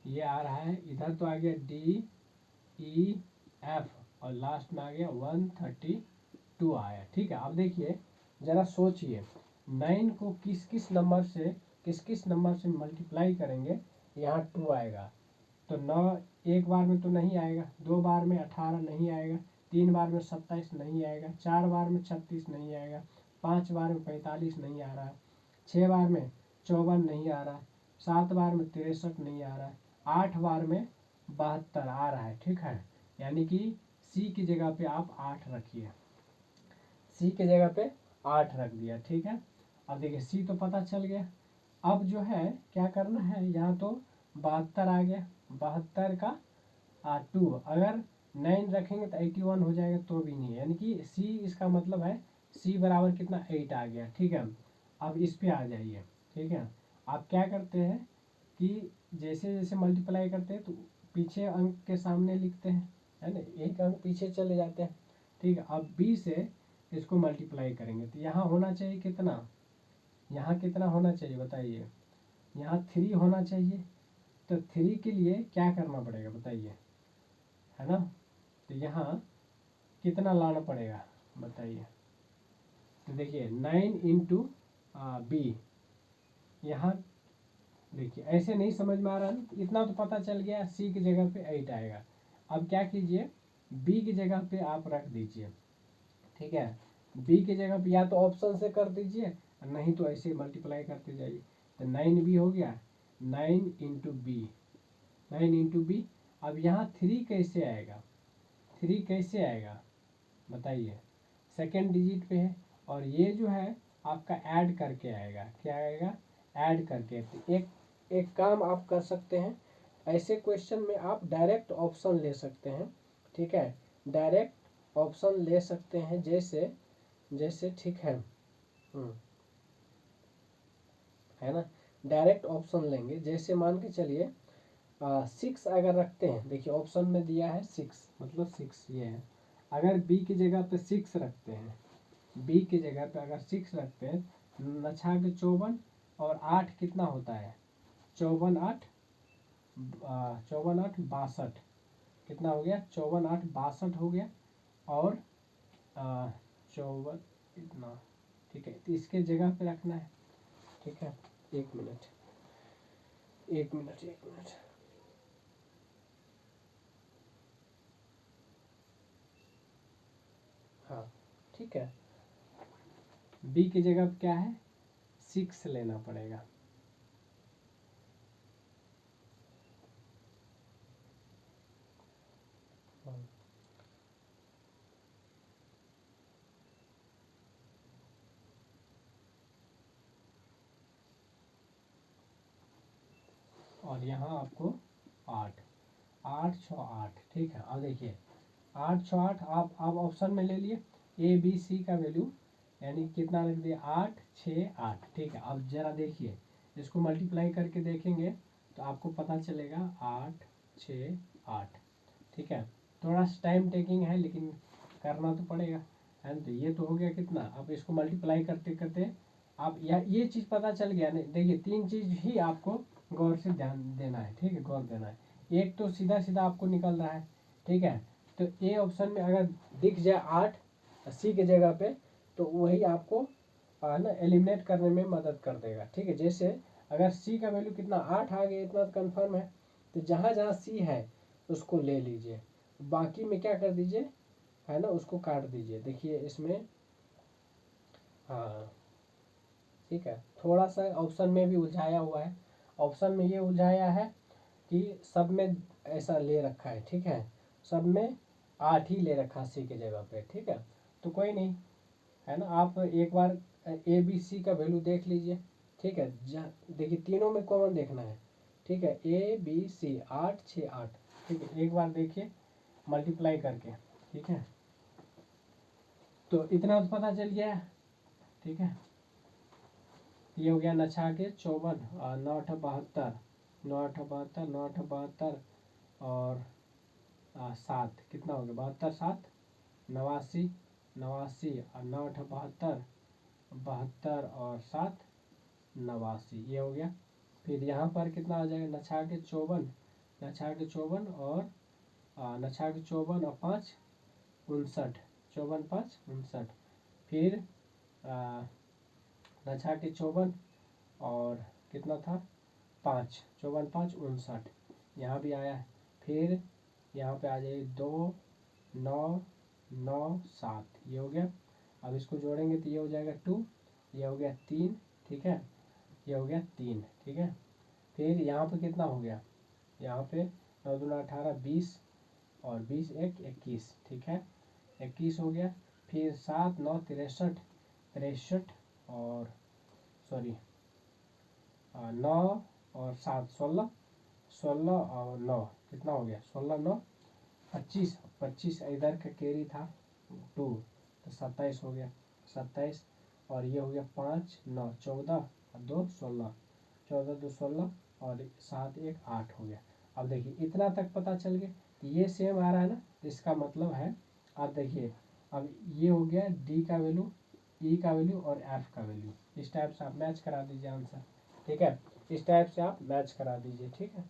ये आ रहा है इधर तो आ गया DEF और लास्ट में आ गया 132 आया। ठीक है अब देखिए जरा सोचिए 9 को किस किस नंबर से मल्टीप्लाई करेंगे यहाँ 2 आएगा तो 9 एक बार में तो नहीं आएगा 2 बार में 18 नहीं आएगा 3 बार में 27 नहीं आएगा 4 बार में 36 नहीं आएगा 5 बार में 45 नहीं आ रहा है 6 बार में 54 नहीं आ रहा है 7 बार में 63 नहीं आ रहा है 8 बार में 72 आ रहा है। ठीक है यानी कि सी की जगह पे आप 8 रखिए सी के जगह पे 8 रख दिया। ठीक है अब देखिए सी तो पता चल गया अब जो है क्या करना है यहाँ तो 72 आ गया 72 का 2 अगर 9 रखेंगे तो 81 हो जाएगा तो भी नहीं यानी कि सी इसका मतलब है सी बराबर कितना 8 आ गया। ठीक है अब इस पे आ जाइए। ठीक है आप क्या करते हैं कि जैसे जैसे मल्टीप्लाई करते हैं तो पीछे अंक के सामने लिखते हैं है ना एक अंक पीछे चले जाते हैं। ठीक है अब बी से इसको मल्टीप्लाई करेंगे तो यहाँ होना चाहिए कितना यहाँ कितना होना चाहिए बताइए यहाँ 3 होना चाहिए तो 3 के लिए क्या करना पड़ेगा बताइए है ना तो यहाँ कितना लाना पड़ेगा बताइए तो देखिए 9 इंटू बी यहाँ देखिए ऐसे नहीं समझ में आ रहा है इतना तो पता चल गया सी की जगह पे 8 आएगा। अब क्या कीजिए बी की जगह पे आप रख दीजिए। ठीक है बी की जगह पे या तो ऑप्शन से कर दीजिए नहीं तो ऐसे मल्टीप्लाई करते जाइए तो 9b हो गया 9 इंटू बी। अब यहाँ 3 कैसे आएगा 3 कैसे आएगा बताइए सेकेंड डिजिट पे है और ये जो है आपका ऐड करके आएगा क्या आएगा ऐड करके। तो एक काम आप कर सकते हैं ऐसे क्वेश्चन में आप डायरेक्ट ऑप्शन ले सकते हैं। ठीक है डायरेक्ट ऑप्शन ले सकते हैं जैसे ठीक है है ना डायरेक्ट ऑप्शन लेंगे। जैसे मान के चलिए 6 अगर रखते हैं, देखिए ऑप्शन में दिया है 6, मतलब 6 ये है। अगर बी की जगह पे 6 रखते हैं, बी की जगह पे अगर 6 रखते हैं, नछा के 54 और 8 कितना होता है, 54 8 54 8 62, कितना हो गया, 54 8 62 हो गया। और 54 इतना, ठीक है, तो इसके जगह पे रखना है। ठीक है, एक मिनट एक मिनट एक मिनट। हाँ ठीक है, बी की जगह पे क्या है, 6 लेना पड़ेगा। और यहाँ आपको 8 8 6 8, ठीक है। अब देखिए 8 6 8 आप ऑप्शन में ले लिए, ए बी सी का वैल्यू यानी कितना रख दिया, 8 6 8, ठीक है। अब जरा देखिए इसको मल्टीप्लाई करके देखेंगे तो आपको पता चलेगा 8 6 8, ठीक है। थोड़ा सा टाइम टेकिंग है लेकिन करना तो पड़ेगा, है ना। तो ये तो हो गया कितना, अब इसको मल्टीप्लाई करते करते आप ये चीज़ पता चल गया नहीं। देखिए 3 चीज़ ही आपको गौर से ध्यान देना है, ठीक है, गौर देना है। एक तो सीधा सीधा आपको निकल रहा है, ठीक है। तो ए ऑप्शन में अगर दिख जाए 8 सी के जगह पे, तो वही आपको ना एलिमिनेट करने में मदद कर देगा, ठीक है। जैसे अगर सी का वैल्यू कितना 8 आ गया, इतना कंफर्म है, तो जहाँ जहाँ सी है उसको ले लीजिए, बाकी में क्या कर दीजिए, है ना, उसको काट दीजिए। देखिए इसमें, हाँ ठीक है, थोड़ा सा ऑप्शन में भी उलझाया हुआ है। ऑप्शन में ये उलझाया है कि सब में ऐसा ले रखा है, ठीक है, सब में 8 ही ले रखा सी की जगह पे, ठीक है। तो कोई नहीं, है ना, आप एक बार ए बी सी का वैल्यू देख लीजिए, ठीक है। देखिए तीनों में कॉमन देखना है, ठीक है, ए बी सी 8 6 8, ठीक है। एक बार देखिए मल्टीप्लाई करके, ठीक है। तो इतना तो पता चल गया, ठीक है। ये हो गया नछा के 54, 9 8 72, 9 8 72, 9 8 72 और 7, कितना हो गया, 72 7 89, 89 और 9 8 72, 72 और 7 89, ये हो गया। फिर यहाँ पर कितना आ जाएगा, नछा के 54, नछा के 54 और नछा के 54 और 5 59, 54 5 59। फिर नछा के 54 और कितना था, 5, 54 5 59, यहाँ भी आया है। फिर यहाँ पे आ जाएगी 2 9 9 7, ये हो गया। अब इसको जोड़ेंगे तो ये हो जाएगा 2, ये हो गया 3, ठीक है, ये हो गया 3, ठीक है। फिर यहाँ पे कितना हो गया, यहाँ पे 9 दूना 18 20 और 20 1 21, ठीक है, 21 हो गया। फिर 7 9 63 63 और सॉरी 9 और 7 16, 16 और 9 कितना हो गया, 16 9 25, 25 इधर का कैरी था 2, तो 27 हो गया, 27। और ये हो गया 5 9 14 और 2 16, 14 2 16 और 7 1 8 हो गया। अब देखिए इतना तक पता चल गया, तो ये सेम आ रहा है ना, इसका मतलब है, आप देखिए अब ये हो गया डी का वैल्यू, ई का वैल्यू और एफ का वैल्यू, इस टाइप से आप मैच करा दीजिए आंसर, ठीक है, इस टाइप से आप मैच करा दीजिए, ठीक है।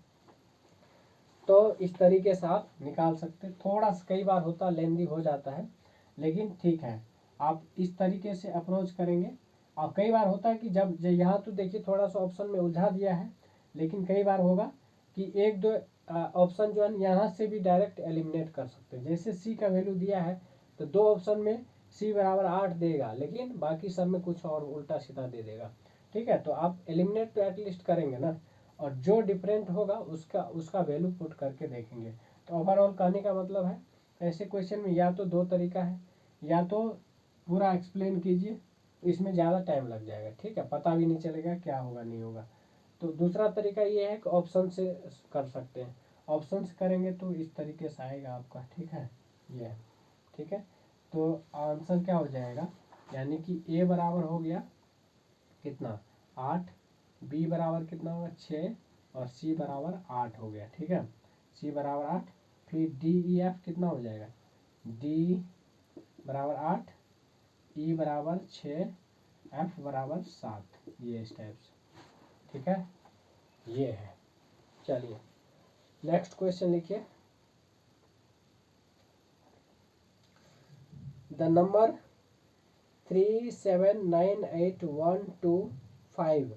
तो इस तरीके से आप निकाल सकते हैं। थोड़ा सा कई बार होता लेंदी हो जाता है, लेकिन ठीक है, आप इस तरीके से अप्रोच करेंगे। और कई बार होता है कि जब यहाँ तो देखिए थोड़ा सा ऑप्शन में उलझा दिया है, लेकिन कई बार होगा कि एक दो ऑप्शन जो है यहाँ से भी डायरेक्ट एलिमिनेट कर सकते हैं। जैसे सी का वैल्यू दिया है तो 2 ऑप्शन में सी बराबर 8 देगा, लेकिन बाकी सब में कुछ और उल्टा सीधा दे देगा, ठीक है। तो आप एलिमिनेट तो एटलीस्ट करेंगे ना, और जो डिफरेंट होगा उसका उसका वैल्यू पुट करके देखेंगे। तो ओवरऑल कहने का मतलब है, ऐसे क्वेश्चन में या तो 2 तरीका है, या तो पूरा एक्सप्लेन कीजिए, इसमें ज़्यादा टाइम लग जाएगा, ठीक है, पता भी नहीं चलेगा क्या होगा नहीं होगा। तो दूसरा तरीका ये है कि ऑप्शन से कर सकते हैं, ऑप्शन से करेंगे तो इस तरीके से आएगा आपका, ठीक है, ये ठीक है। तो आंसर क्या हो जाएगा, यानी कि ए बराबर हो गया कितना, 8 बी बराबर कितना होगा 6 और सी बराबर 8 हो गया। ठीक है, सी बराबर 8। फिर डी ई एफ कितना हो जाएगा, डी बराबर 8, ई बराबर 6, एफ बराबर 7, ये इस टाइप से। ठीक है, ये है। चलिए नेक्स्ट क्वेश्चन लिखिए। The number 3798125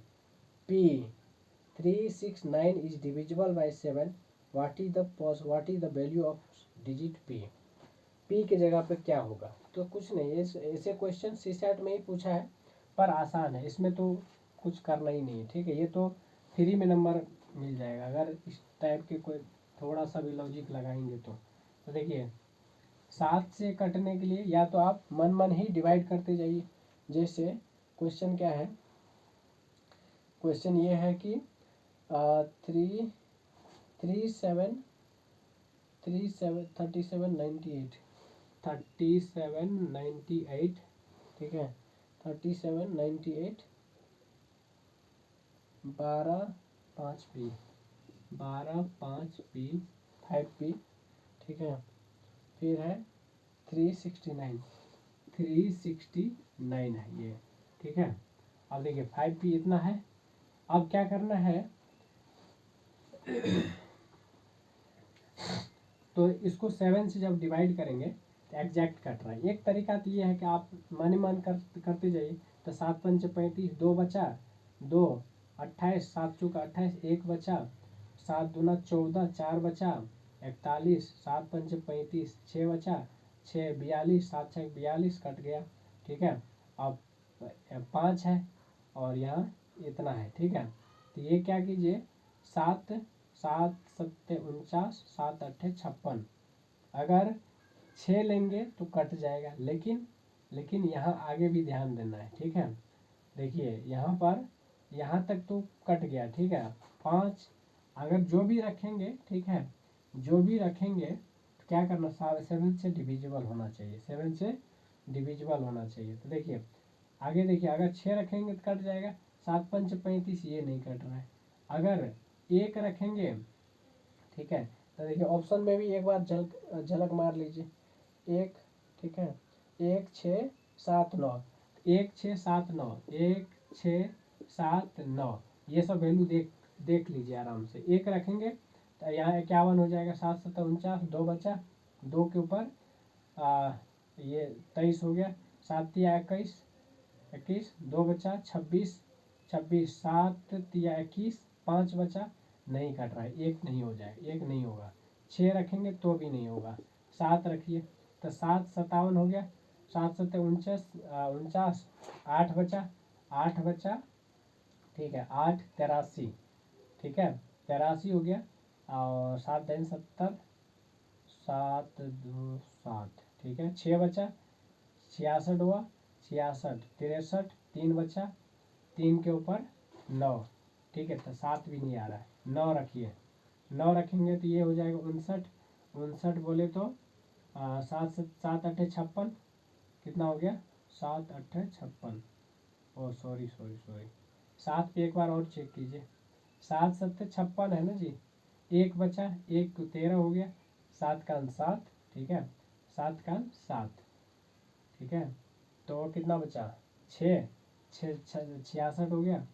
P 369 is divisible by 7. What is the value of digit P? P की जगह पे क्या होगा? तो कुछ नहीं, ऐसे क्वेश्चन सीसेट में ही पूछा है, पर आसान है, इसमें तो कुछ करना ही नहीं है। ठीक है, ये तो फ्री में नंबर मिल जाएगा अगर इस टाइप के कोई थोड़ा सा भी लॉजिक लगाएंगे तो। देखिए 7 से कटने के लिए या तो आप मन मन ही डिवाइड करते जाइए। जैसे क्वेश्चन क्या है, क्वेश्चन ये है कि 3798, ठीक है, 3798 12 5 पी 5 पी, ठीक है। फिर है 369 है ये। ठीक है, अब देखिए 5 पी इतना है। अब क्या करना है, तो इसको 7 से जब डिवाइड करेंगे तो एग्जैक्ट कट रहा है। एक तरीका तो ये है कि आप मन ही मन करते जाइए। तो 7 पंच 35, 2 बचा, 2 28, 7 चौका 28, 1 बचा, 7 दूना 14, 4 बचा, 41, 7 पंच 35, 6 बचा, 6 42, 7 6 42, कट गया। ठीक है, अब 5 है और यहाँ इतना है। ठीक है, तो ये क्या कीजिए, 7 7 7 49, 7 8 56। अगर 6 लेंगे तो कट जाएगा, लेकिन यहाँ आगे भी ध्यान देना है। ठीक है, देखिए यहाँ पर यहाँ तक तो कट गया। ठीक है, 5 अगर जो भी रखेंगे, ठीक है, जो भी रखेंगे तो क्या करना, 7 से डिविजिबल होना चाहिए, 7 से डिविजिबल होना चाहिए। तो देखिए आगे देखिए, अगर 6 रखेंगे तो कट जाएगा, 7 पंच 35, ये नहीं कट रहा है। अगर 1 रखेंगे, ठीक है, तो देखिए ऑप्शन में भी एक बार झलक मार लीजिए। 1, ठीक है, 1 6 7 9, 1 6 7 9, 1 6 7 9, ये सब वैल्यू देख लीजिए आराम से। 1 रखेंगे तो यहाँ 51 हो जाएगा, 7 7 49, 2 बचा, 2 के ऊपर ये 23 हो गया, 7 तिया 21, 21, 2 बचा 26, 26, 7 तिया 21, 5 बचा, नहीं कट रहा है, 1 नहीं हो जाएगा, 1 नहीं होगा। 6 रखेंगे तो भी नहीं होगा, 7 रखिए तो 7 57 हो गया, 7 7 49, 8 बचा, 8 बचा, ठीक है, 8 83, ठीक है, 83 हो गया, और 7 10 70, 7 2 7, ठीक है, 6 बचा, 66 हुआ, 66 63, 3 बचा, 3 के ऊपर 9, ठीक है, तो 7 भी नहीं आ रहा है, 9 रखिए, 9 रखेंगे तो ये हो जाएगा 59, 59 बोले तो 7 7 8 56, कितना हो गया, 7 8 56, ओ सॉरी 7 पे एक बार और चेक कीजिए, 7 7 56 है ना जी, 1 बचा, 1 तो 13 हो गया, 7 का 7, ठीक है, 7 का 7, ठीक है, तो कितना बचा, 6 6 66 हो गया,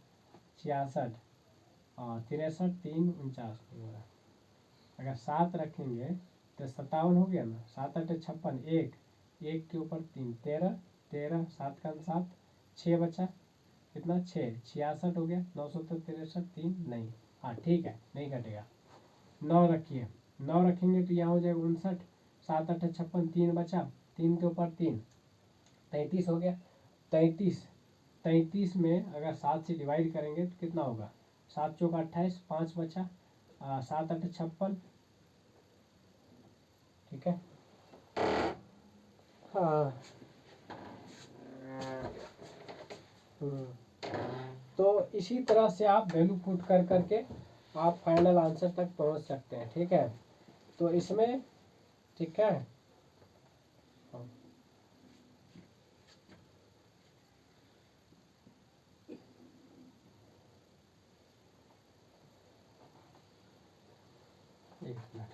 66 और 63, 3 49 नहीं हो रहा। अगर 7 रखेंगे तो 57 हो गया ना, 7 8 56, 1 1 के ऊपर 3 13, 13 7 का 7, 6 बचा, कितना 6 66 हो गया, 963, 3 नहीं, हाँ ठीक है, नहीं कटेगा। 9 रखिए, 9 रखेंगे तो यहाँ हो जाएगा 59, 7 8 56, 3 बचा, 3 के ऊपर 3 33 हो गया, 33 में अगर 7 से डिवाइड करेंगे तो कितना होगा, 7 चौका 28, 5 बचा, 7 8 56, ठीक है, हाँ। तो इसी तरह से आप वैल्यू पुट कर करके आप फाइनल आंसर तक पहुंच सकते हैं। ठीक है, तो इसमें, ठीक है, एक मिनट,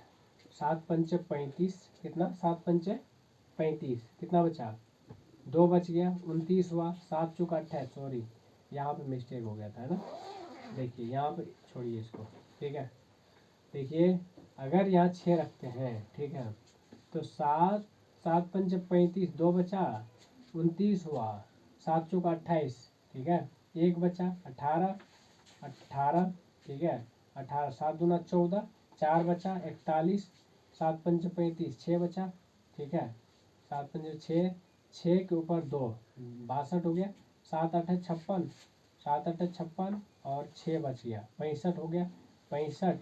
7×5 = 35, कितना 7×5 = 35, कितना बचा 2 बच गया, 29 हुआ, 7 चौका 28, सॉरी यहाँ पे मिस्टेक हो गया था, है ना। देखिए यहाँ पे छोड़िए इसको, ठीक है। देखिए अगर यहाँ 6 रखते हैं, ठीक है, तो 7×5 = 2 बचा, 29 हुआ, 7 चौका 28, ठीक है, 1 बचा, 18, ठीक है, 18, 7 दूना 14, 4 बचा, 41, 7×5 = 6 बचा, ठीक है, 7×5 = 6 के ऊपर 2 62 हो गया, 7×8 = 56, 7×8 = 56 और 6 बच गया, 65 हो गया, 65,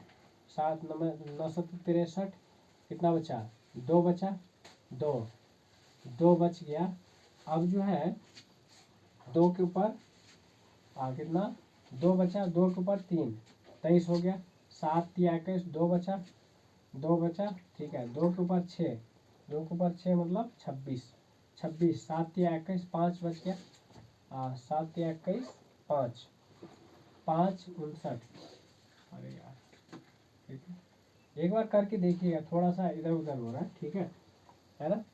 7×9 = 63, कितना बचा 2 बचा, 2 बच गया। अब जो है 2 के ऊपर कितना 2 बचा, 2 के ऊपर 3, 23 हो गया, 7 × 21, 2 बचा, ठीक है, 2 के ऊपर 6, 2 के ऊपर 6 मतलब 26, 7 × 21, 5 बच गया, 7 × 21 5, 5 59, अरे यार, ठीक है, एक बार करके देखिएगा, थोड़ा सा इधर उधर हो रहा है, ठीक है ना।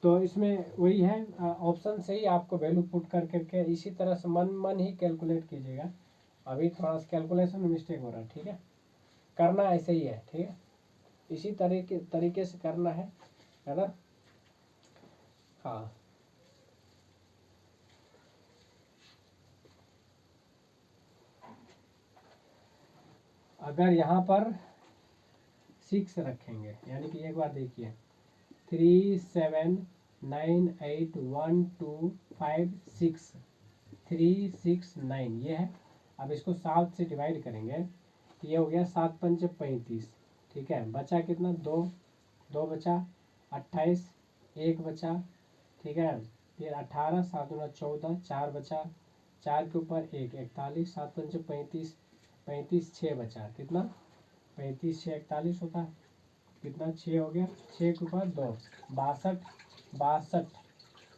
तो इसमें वही है, ऑप्शन से ही आपको वैल्यू पुट कर करके इसी तरह से मन ही कैलकुलेट कीजिएगा। अभी थोड़ा सा कैलकुलेशन में मिस्टेक हो रहा है, ठीक है, करना ऐसे ही है, ठीक है, इसी तरीके से करना है ना। हाँ, अगर यहाँ पर 6 रखेंगे, यानी कि एक बार देखिए 3 7 9 8 1 2 5 6, 3 6 9 ये है। अब इसको 7 से डिवाइड करेंगे, ये हो गया 7×5 = 35, ठीक है, बचा कितना 2 बचा, 28, 1 बचा, ठीक है, फिर 18, 7 दूना 14, 4 बचा, 4 के ऊपर 1, 41, 7×5 = 35, 6 बचा, कितना 35 6 41 होता है, कितना 6 हो गया, 6 के ऊपर 2 62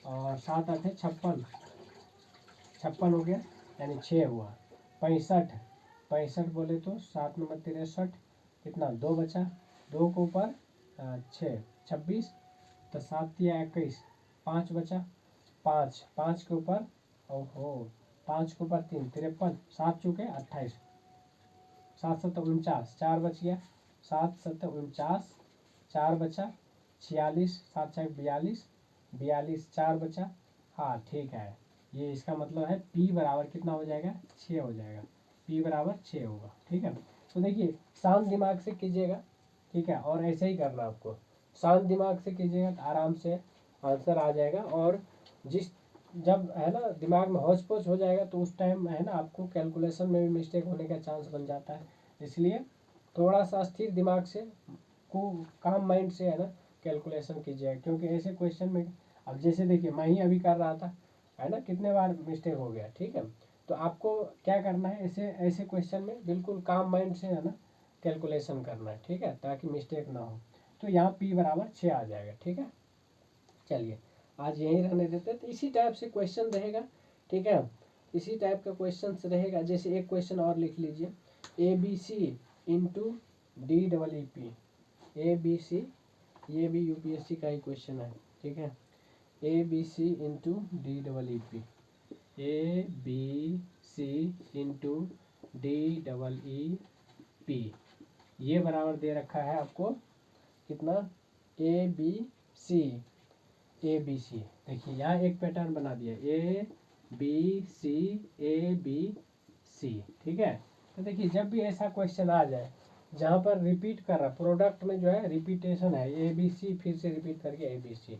और 7 8 56, 56 हो गया, यानी 6 हुआ, 65 बोले तो 7×9 = 63, कितना 2 बचा, 2 के ऊपर 6 26, तो 7 × 21 5 बचा, 5 के ऊपर ओहो 5 के ऊपर 3 53, 7 चौके 28, 7 7 49, 4 बच गया, 7 7 49, 4 बचा, 46, 7 6 42, 42, 4 बचा, हाँ ठीक है, ये इसका मतलब है P बराबर कितना हो जाएगा 6 हो जाएगा, P बराबर 6 होगा, ठीक है। तो देखिए शांत दिमाग से कीजिएगा, ठीक है, और ऐसे ही करना आपको, शांत दिमाग से कीजिएगा तो आराम से आंसर आ जाएगा। और जब है ना दिमाग में होच पोच हो जाएगा तो उस टाइम है ना आपको कैलकुलेशन में भी मिस्टेक होने का चांस बन जाता है, इसलिए थोड़ा सा स्थिर दिमाग से को काम माइंड से है ना कैलकुलेशन कीजिएगा, क्योंकि ऐसे क्वेश्चन में अब जैसे देखिए मैं ही अभी कर रहा था, है ना, कितने बार मिस्टेक हो गया, ठीक है। तो आपको क्या करना है, ऐसे ऐसे क्वेश्चन में बिल्कुल काम माइंड से है ना कैलकुलेशन करना है, ठीक है, ताकि मिस्टेक ना हो। तो यहाँ P बराबर 6 आ जाएगा, ठीक है। चलिए आज यहीं रहने देते हैं, तो इसी टाइप से क्वेश्चन रहेगा, ठीक है, इसी टाइप का क्वेश्चन रहेगा। जैसे एक क्वेश्चन और लिख लीजिए, ABC इंटू DEEP, ABC, ये भी UPSC का ही क्वेश्चन है, ठीक है, ABC into DEEP, ABC into DEEP, ये बराबर दे रखा है आपको कितना ABC, देखिए यहाँ एक पैटर्न बना दिया ABC, ठीक है। तो देखिए जब भी ऐसा क्वेश्चन आ जाए जहाँ पर रिपीट कर रहा, प्रोडक्ट में जो है रिपीटेशन है, ABC फिर से रिपीट करके ABC,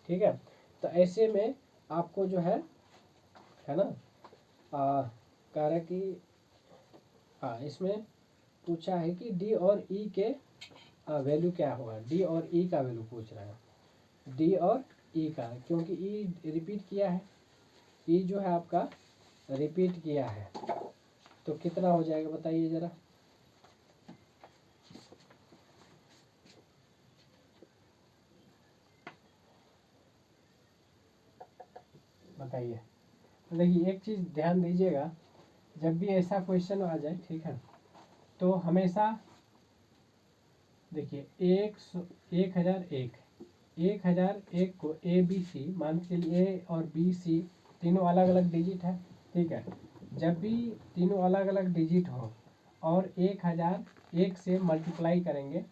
ठीक है, तो ऐसे में आपको जो है ना कह रहा कि हाँ इसमें पूछा है कि D और E के वैल्यू क्या होगा, D और E का वैल्यू पूछ रहा है, D और E का, क्योंकि E रिपीट किया है, E जो है आपका रिपीट किया है, तो कितना हो जाएगा बताइए जरा, बताइए। तो देखिए एक चीज़ ध्यान दीजिएगा, जब भी ऐसा क्वेश्चन आ जाए, ठीक है, तो हमेशा देखिए 1001 को ए बी सी मान के चलिए, ए और बी सी तीनों अलग अलग डिजिट है, ठीक है। जब भी तीनों अलग अलग डिजिट हो और 1001 से मल्टीप्लाई करेंगे,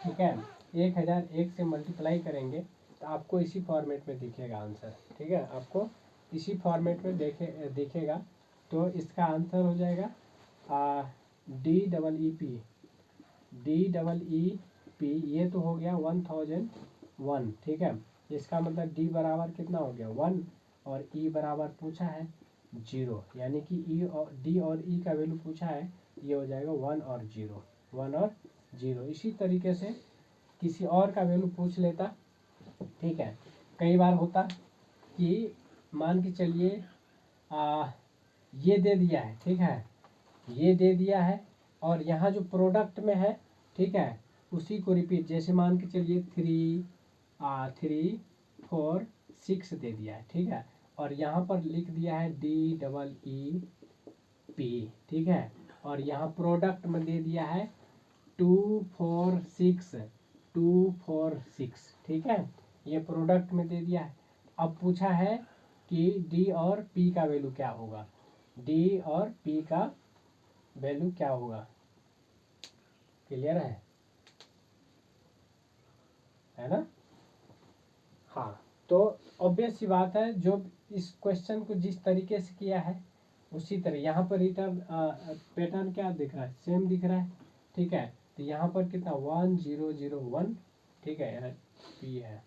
ठीक है, 1001 से मल्टीप्लाई करेंगे तो आपको इसी फॉर्मेट में दिखेगा आंसर, ठीक है, आपको इसी फॉर्मेट में दिखेगा। तो इसका आंसर हो जाएगा DEEP, DEEP, ये तो हो गया 1001, ठीक है। इसका मतलब डी बराबर कितना हो गया 1 और ई बराबर पूछा है 0, यानी कि ई और डी और ई का वैल्यू पूछा है, ये हो जाएगा 1 और 0, 1 और 0। इसी तरीके से किसी और का वैल्यू पूछ लेता, ठीक है। कई बार होता कि मान के चलिए ये दे दिया है, ठीक है, ये दे दिया है और यहाँ जो प्रोडक्ट में है, ठीक है, उसी को रिपीट, जैसे मान के चलिए 3 4 6 दे दिया है, ठीक है, और यहाँ पर लिख दिया है DEEP, ठीक है, और यहाँ प्रोडक्ट में दे दिया है 2 4 6, 2 4 6, ठीक है, ये प्रोडक्ट में दे दिया है। अब पूछा है कि डी और पी का वैल्यू क्या होगा, डी और पी का वैल्यू क्या होगा, क्लियर है ना। हाँ, तो ऑब्वियस सी बात है, जो इस क्वेश्चन को जिस तरीके से किया है उसी तरह यहाँ पर रिटर्न पैटर्न क्या दिख रहा है, सेम दिख रहा है, ठीक है। तो यहाँ पर कितना 1 0 0 1, ठीक है, पी है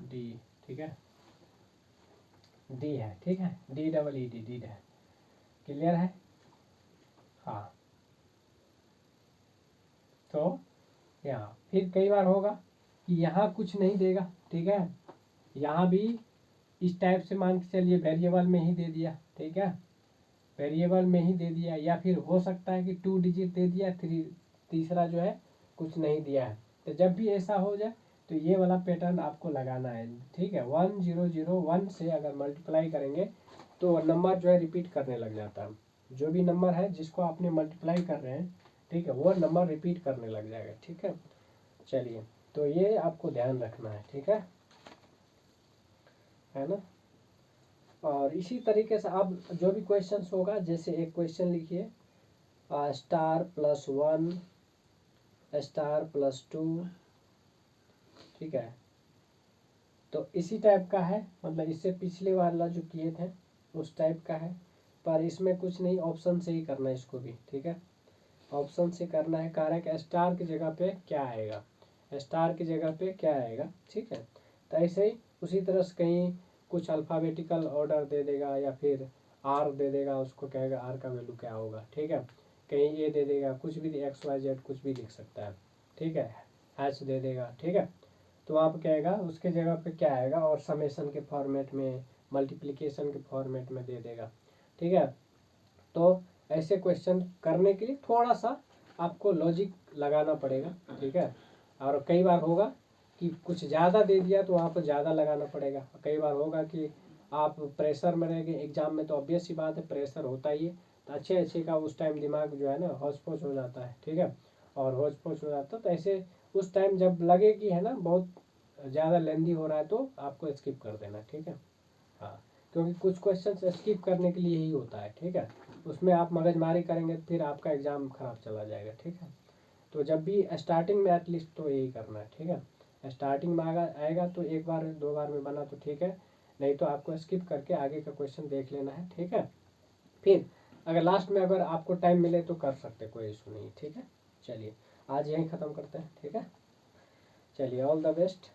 डी, ठीक है, डी है, ठीक है, DEED, डी है, क्लियर है। हाँ, तो यहाँ फिर कई बार होगा कि यहाँ कुछ नहीं देगा, ठीक है, यहाँ भी इस टाइप से मान के चलिए वेरिएबल में ही दे दिया, ठीक है, वेरिएबल में ही दे दिया, या फिर हो सकता है कि 2 डिजिट दे दिया, तीसरा जो है कुछ नहीं दिया है। तो जब भी ऐसा हो जाए तो ये वाला पैटर्न आपको लगाना है, ठीक है। 1 0 0 1 से अगर मल्टीप्लाई करेंगे तो नंबर जो है रिपीट करने लग जाता है, जो भी नंबर है जिसको आपने मल्टीप्लाई कर रहे हैं, ठीक है, वो नंबर रिपीट करने लग जाएगा, ठीक है। चलिए, तो ये आपको ध्यान रखना है, ठीक है ना। और इसी तरीके से आप जो भी क्वेश्चन होगा, जैसे एक क्वेश्चन लिखिए *+1 *+2, ठीक है, तो इसी टाइप का है, मतलब इससे पिछले वाला जो किए थे उस टाइप का है, पर इसमें कुछ नहीं, ऑप्शन से ही करना है इसको भी, ठीक है, ऑप्शन से करना है। कह रहा है कि स्टार की जगह पे क्या आएगा, स्टार की जगह पे क्या आएगा, ठीक है। तो ऐसे ही उसी तरह से कहीं कुछ अल्फ़ाबेटिकल ऑर्डर दे देगा या फिर आर दे देगा, उसको कहेगा आर का वैल्यू क्या होगा, ठीक है। कहीं ए दे देगा, कुछ भी XYZ कुछ भी लिख सकता है, ठीक है, H दे देगा, ठीक है। तो वहाँ पर कहेगा उसके जगह पे क्या आएगा, और समेशन के फॉर्मेट में, मल्टीप्लिकेशन के फॉर्मेट में दे देगा, ठीक है। तो ऐसे क्वेश्चन करने के लिए थोड़ा सा आपको लॉजिक लगाना पड़ेगा, ठीक है। और कई बार होगा कि कुछ ज़्यादा दे दिया तो वहाँ पर ज़्यादा लगाना पड़ेगा, कई बार होगा कि आप प्रेशर में रहेंगे एग्जाम में, तो ऑब्वियस सी बात है प्रेशर होता ही है, तो अच्छे अच्छे का उस टाइम दिमाग जो है ना होच पोच हो जाता है, ठीक है, और होच पोच हो जाता है। तो ऐसे उस टाइम जब लगे कि है ना बहुत ज़्यादा लेंदी हो रहा है तो आपको स्किप कर देना, ठीक है। हाँ, क्योंकि कुछ क्वेश्चन स्किप करने के लिए ही होता है, ठीक है, उसमें आप मगजमारी करेंगे तो फिर आपका एग्ज़ाम खराब चला जाएगा, ठीक है। तो जब भी स्टार्टिंग में एटलीस्ट तो यही करना है, ठीक है। स्टार्टिंग में आएगा तो एक बार 2 बार में बना तो ठीक है, नहीं तो आपको स्किप करके आगे का क्वेश्चन देख लेना है, ठीक है। फिर अगर लास्ट में अगर आपको टाइम मिले तो कर सकते, कोई इशू नहीं, ठीक है। चलिए आज यहीं ख़त्म करते हैं, ठीक है, चलिए ऑल द बेस्ट।